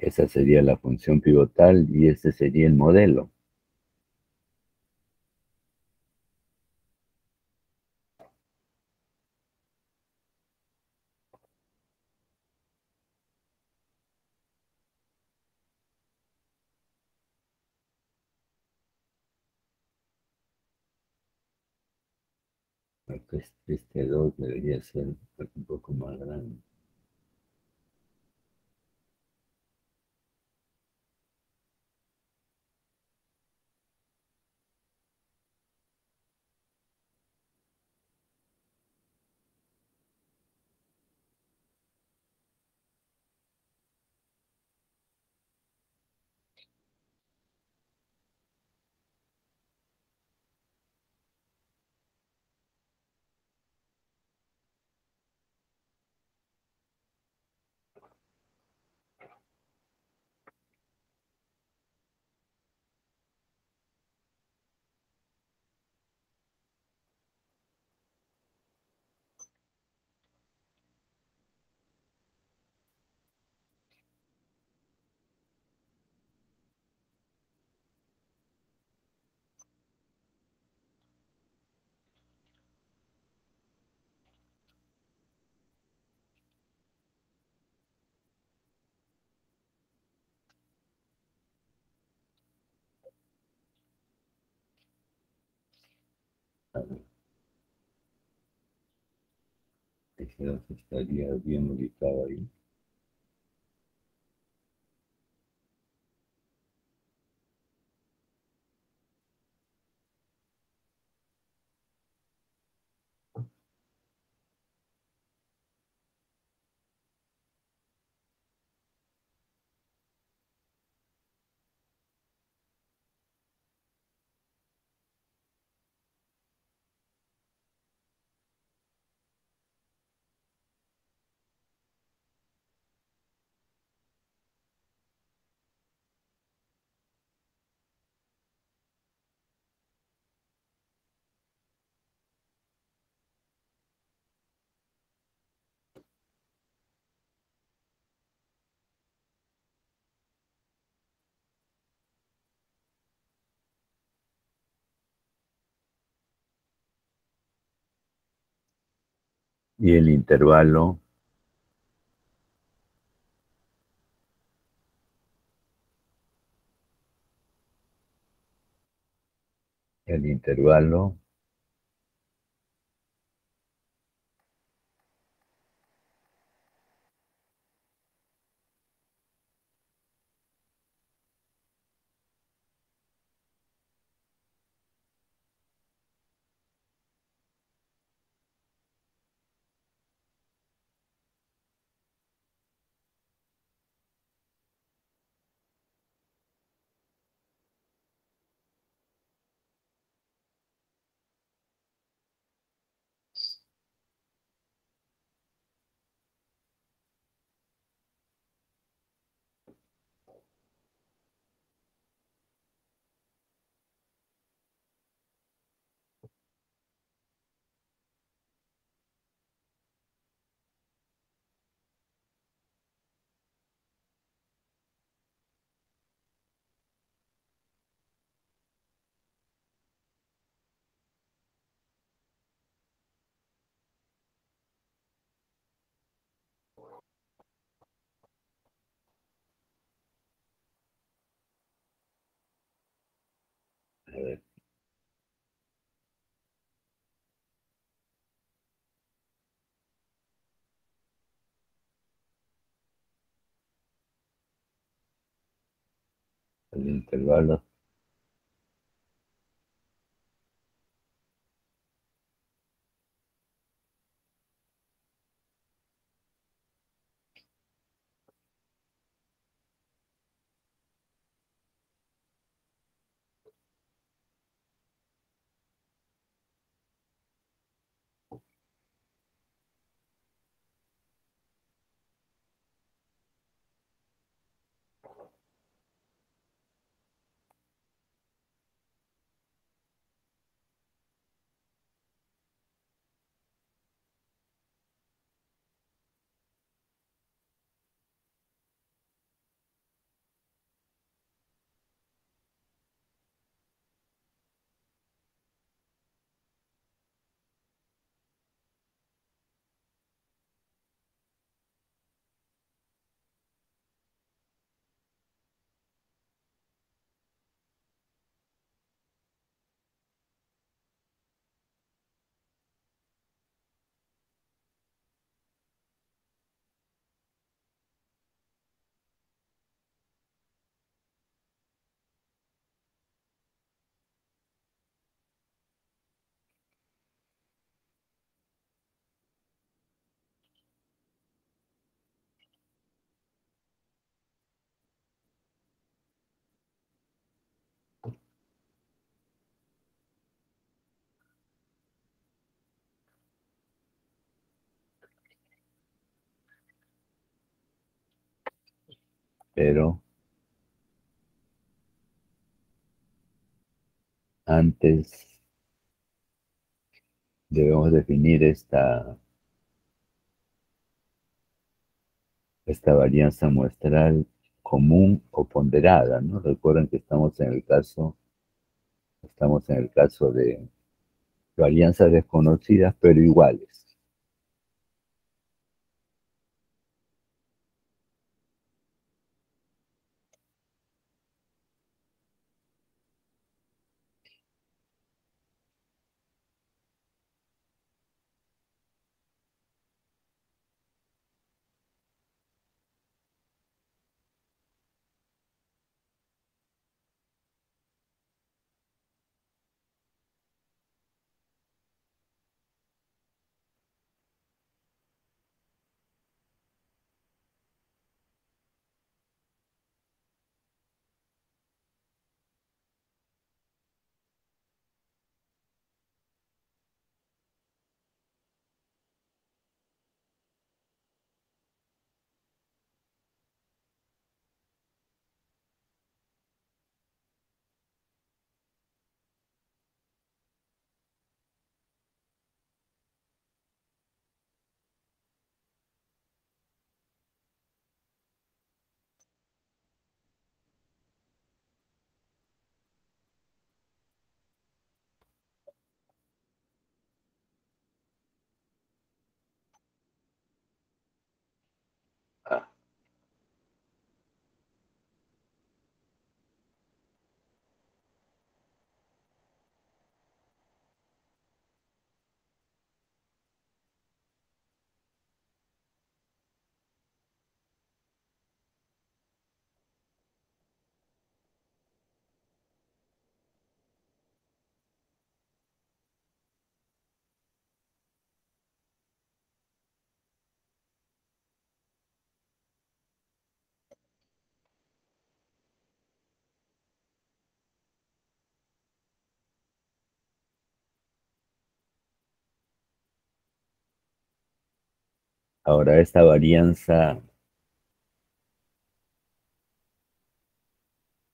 Esa sería la función pivotal y este sería el modelo. Este 2 debería ser un poco más grande. A ver, este 2 estaría bien ubicado ahí. Y el intervalo el intervalo pero antes debemos definir esta varianza muestral común o ponderada, ¿no? Recuerden que estamos en el caso de varianzas desconocidas pero iguales. Ahora, esta varianza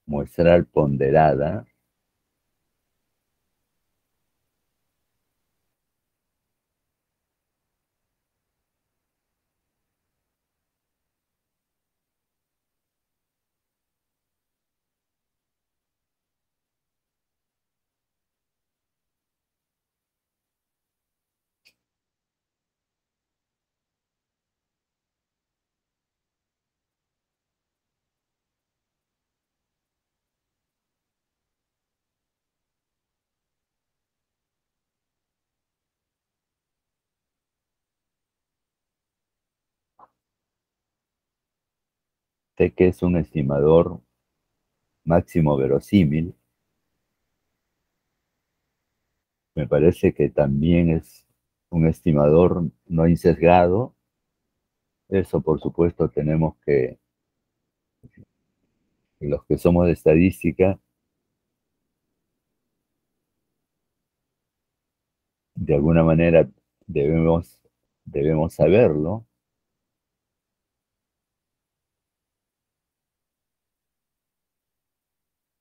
muestral ponderada sé que es un estimador máximo verosímil, me parece que también es un estimador no insesgado. Eso, por supuesto, los que somos de estadística, de alguna manera debemos saberlo.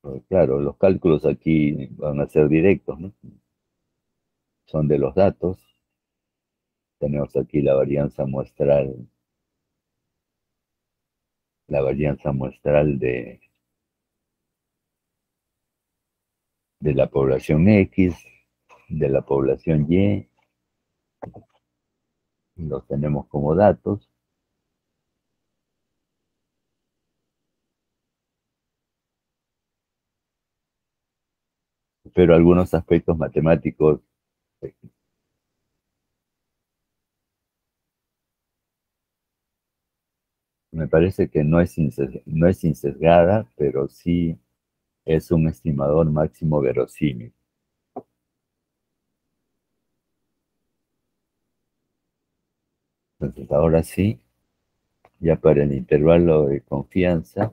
Porque, claro, los cálculos aquí van a ser directos, ¿no? Son de los datos. Tenemos aquí la varianza muestral de la población X, de la población Y, los tenemos como datos, pero algunos aspectos matemáticos me parece que no es insesgada, pero sí es un estimador máximo verosímil. Entonces, ahora sí, ya para el intervalo de confianza,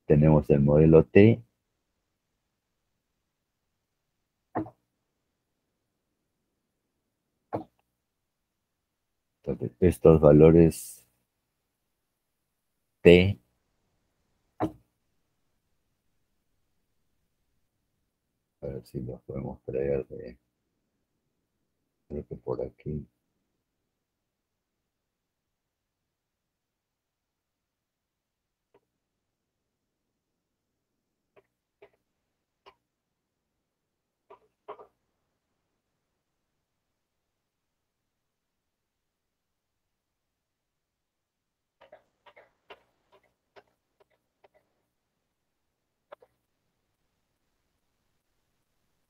tenemos el modelo T. Entonces, estos valores T. A ver si los podemos traer de, creo que por aquí.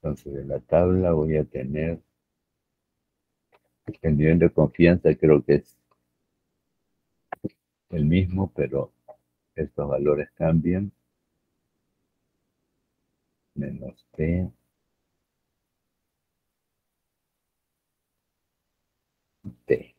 Entonces, en la tabla voy a tener el nivel de confianza, creo que es el mismo, pero estos valores cambian. Menos T, T.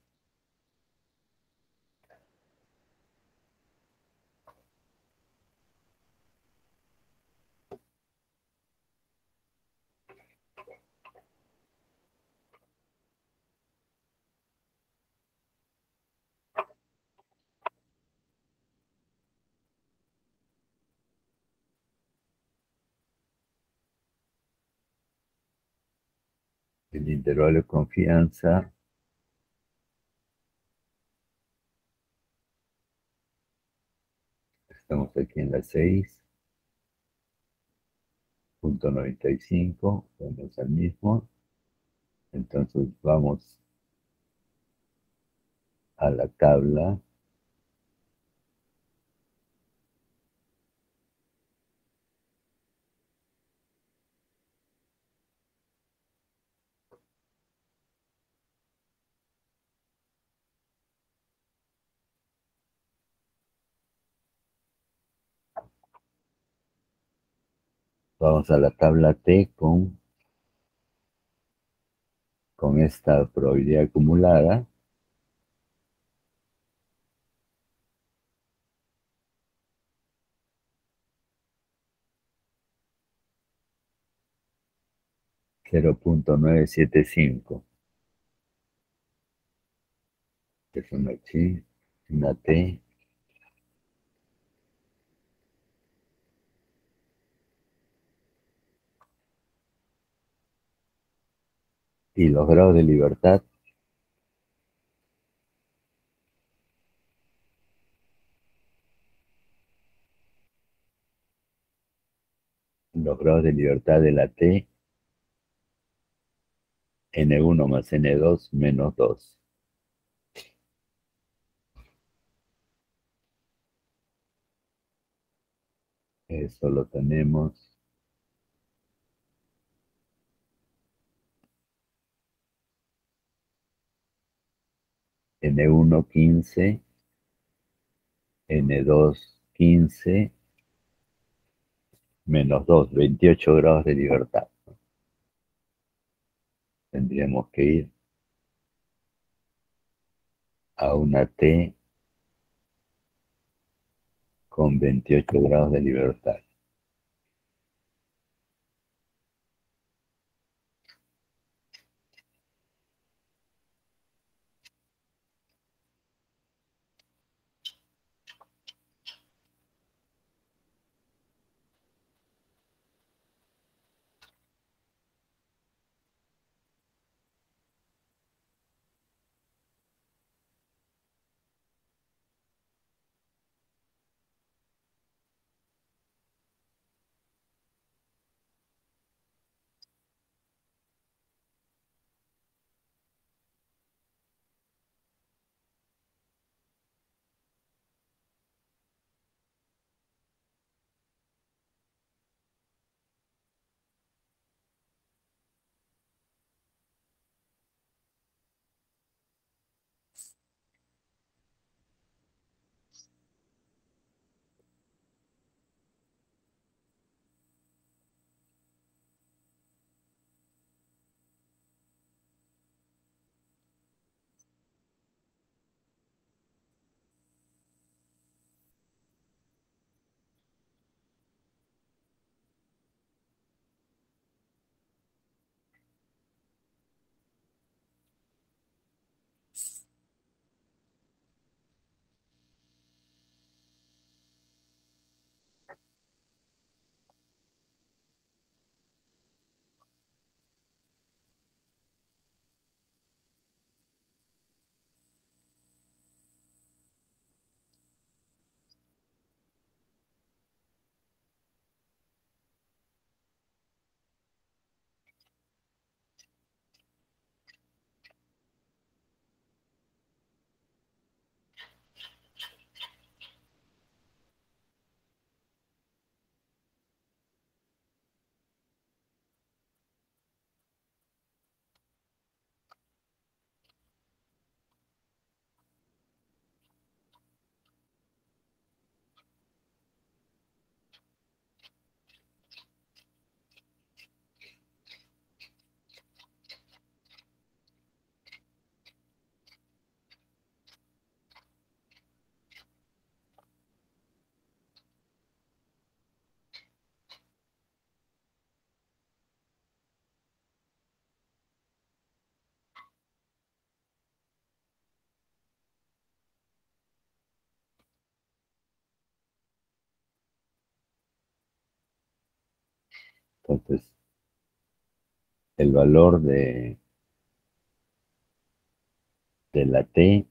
El intervalo de confianza, estamos aquí en la 6.95, vamos al mismo. Entonces vamos a la tabla. Vamos a la tabla T con esta probabilidad acumulada. Cero punto nueve siete cinco, que es una X, una T, y los grados de libertad. Los grados de libertad de la T, N1 más N2 menos 2. Eso lo tenemos N1 15, N2 15, menos 2, 28 grados de libertad. Tendríamos que ir a una T con 28 grados de libertad. Entonces, el valor de la T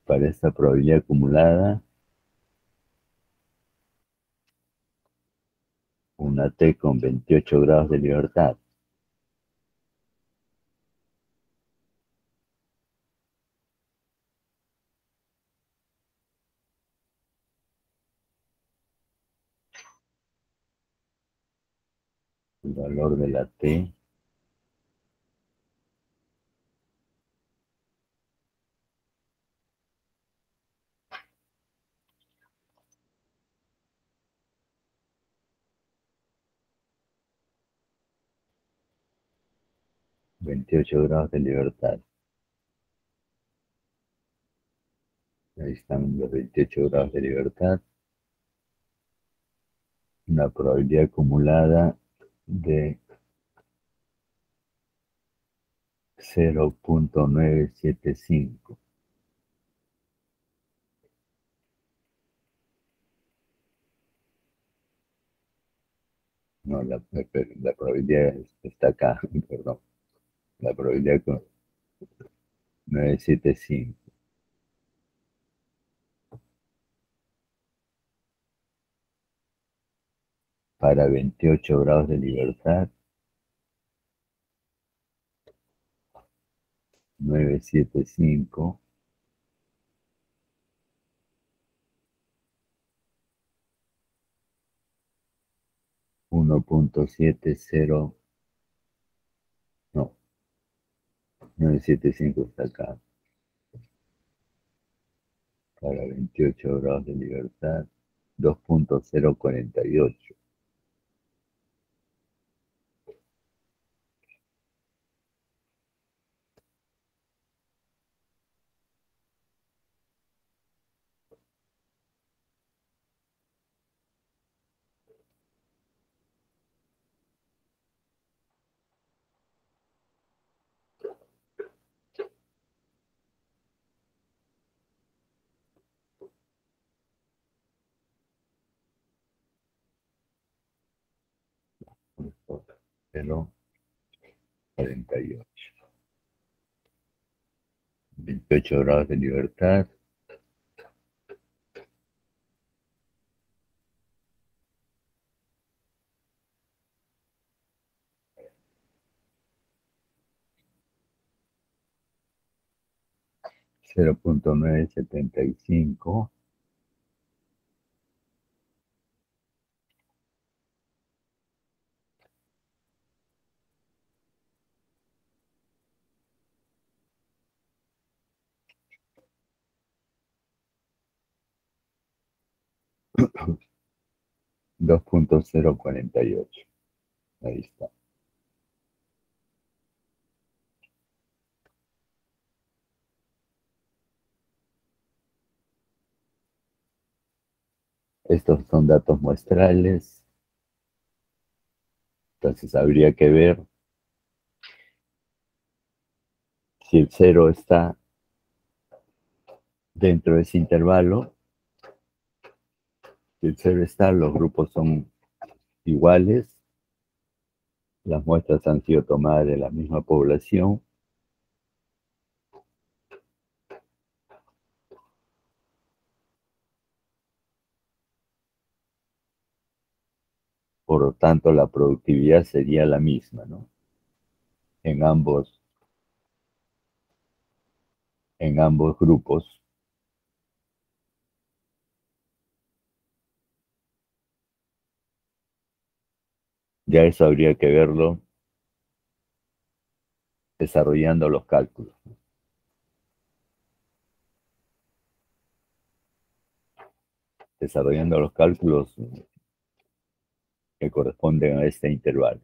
para esta probabilidad acumulada, una T con 28 grados de libertad. El valor de la T 28 grados de libertad. Ahí están los 28 grados de libertad. Una probabilidad acumulada de 0.975. No, la probabilidad está acá, perdón. La probabilidad con 975 para 28 grados de libertad, 975, 1.70, no, 975 está acá, para 28 grados de libertad, 2.048. Pero 48. 28 grados de libertad, 0.975, 2.048. Ahí está. Estos son datos muestrales. Entonces habría que ver si el cero está dentro de ese intervalo. Si el cero está, los grupos son iguales. Las muestras han sido tomadas de la misma población. Por lo tanto, la productividad sería la misma, ¿no? En ambos grupos. Ya eso habría que verlo desarrollando los cálculos. Desarrollando los cálculos que corresponden a este intervalo.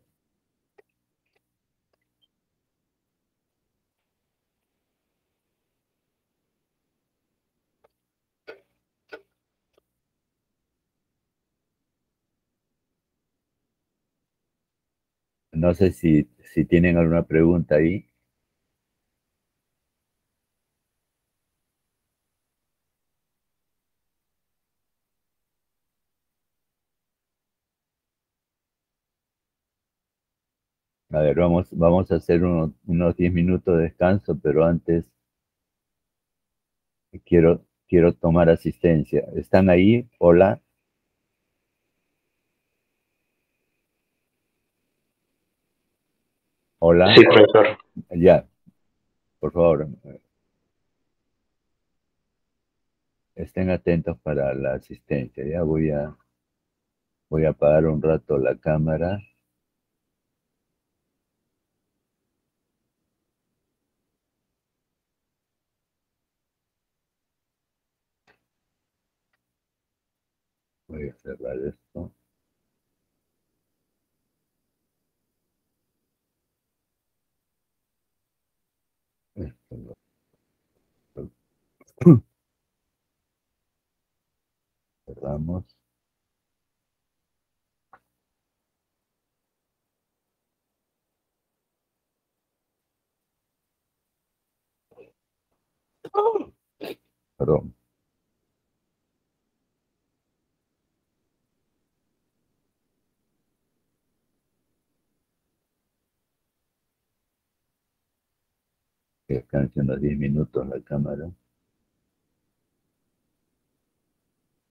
No sé si tienen alguna pregunta ahí. A ver, vamos a hacer unos 10 minutos de descanso, pero antes quiero tomar asistencia. ¿Están ahí? Hola, hola. Sí, profesor. Ya, por favor, estén atentos para la asistencia. Ya voy a apagar un rato la cámara. Voy a cerrar esto. Esto lo cerramos. Perdón, que descanse unos 10 minutos la cámara.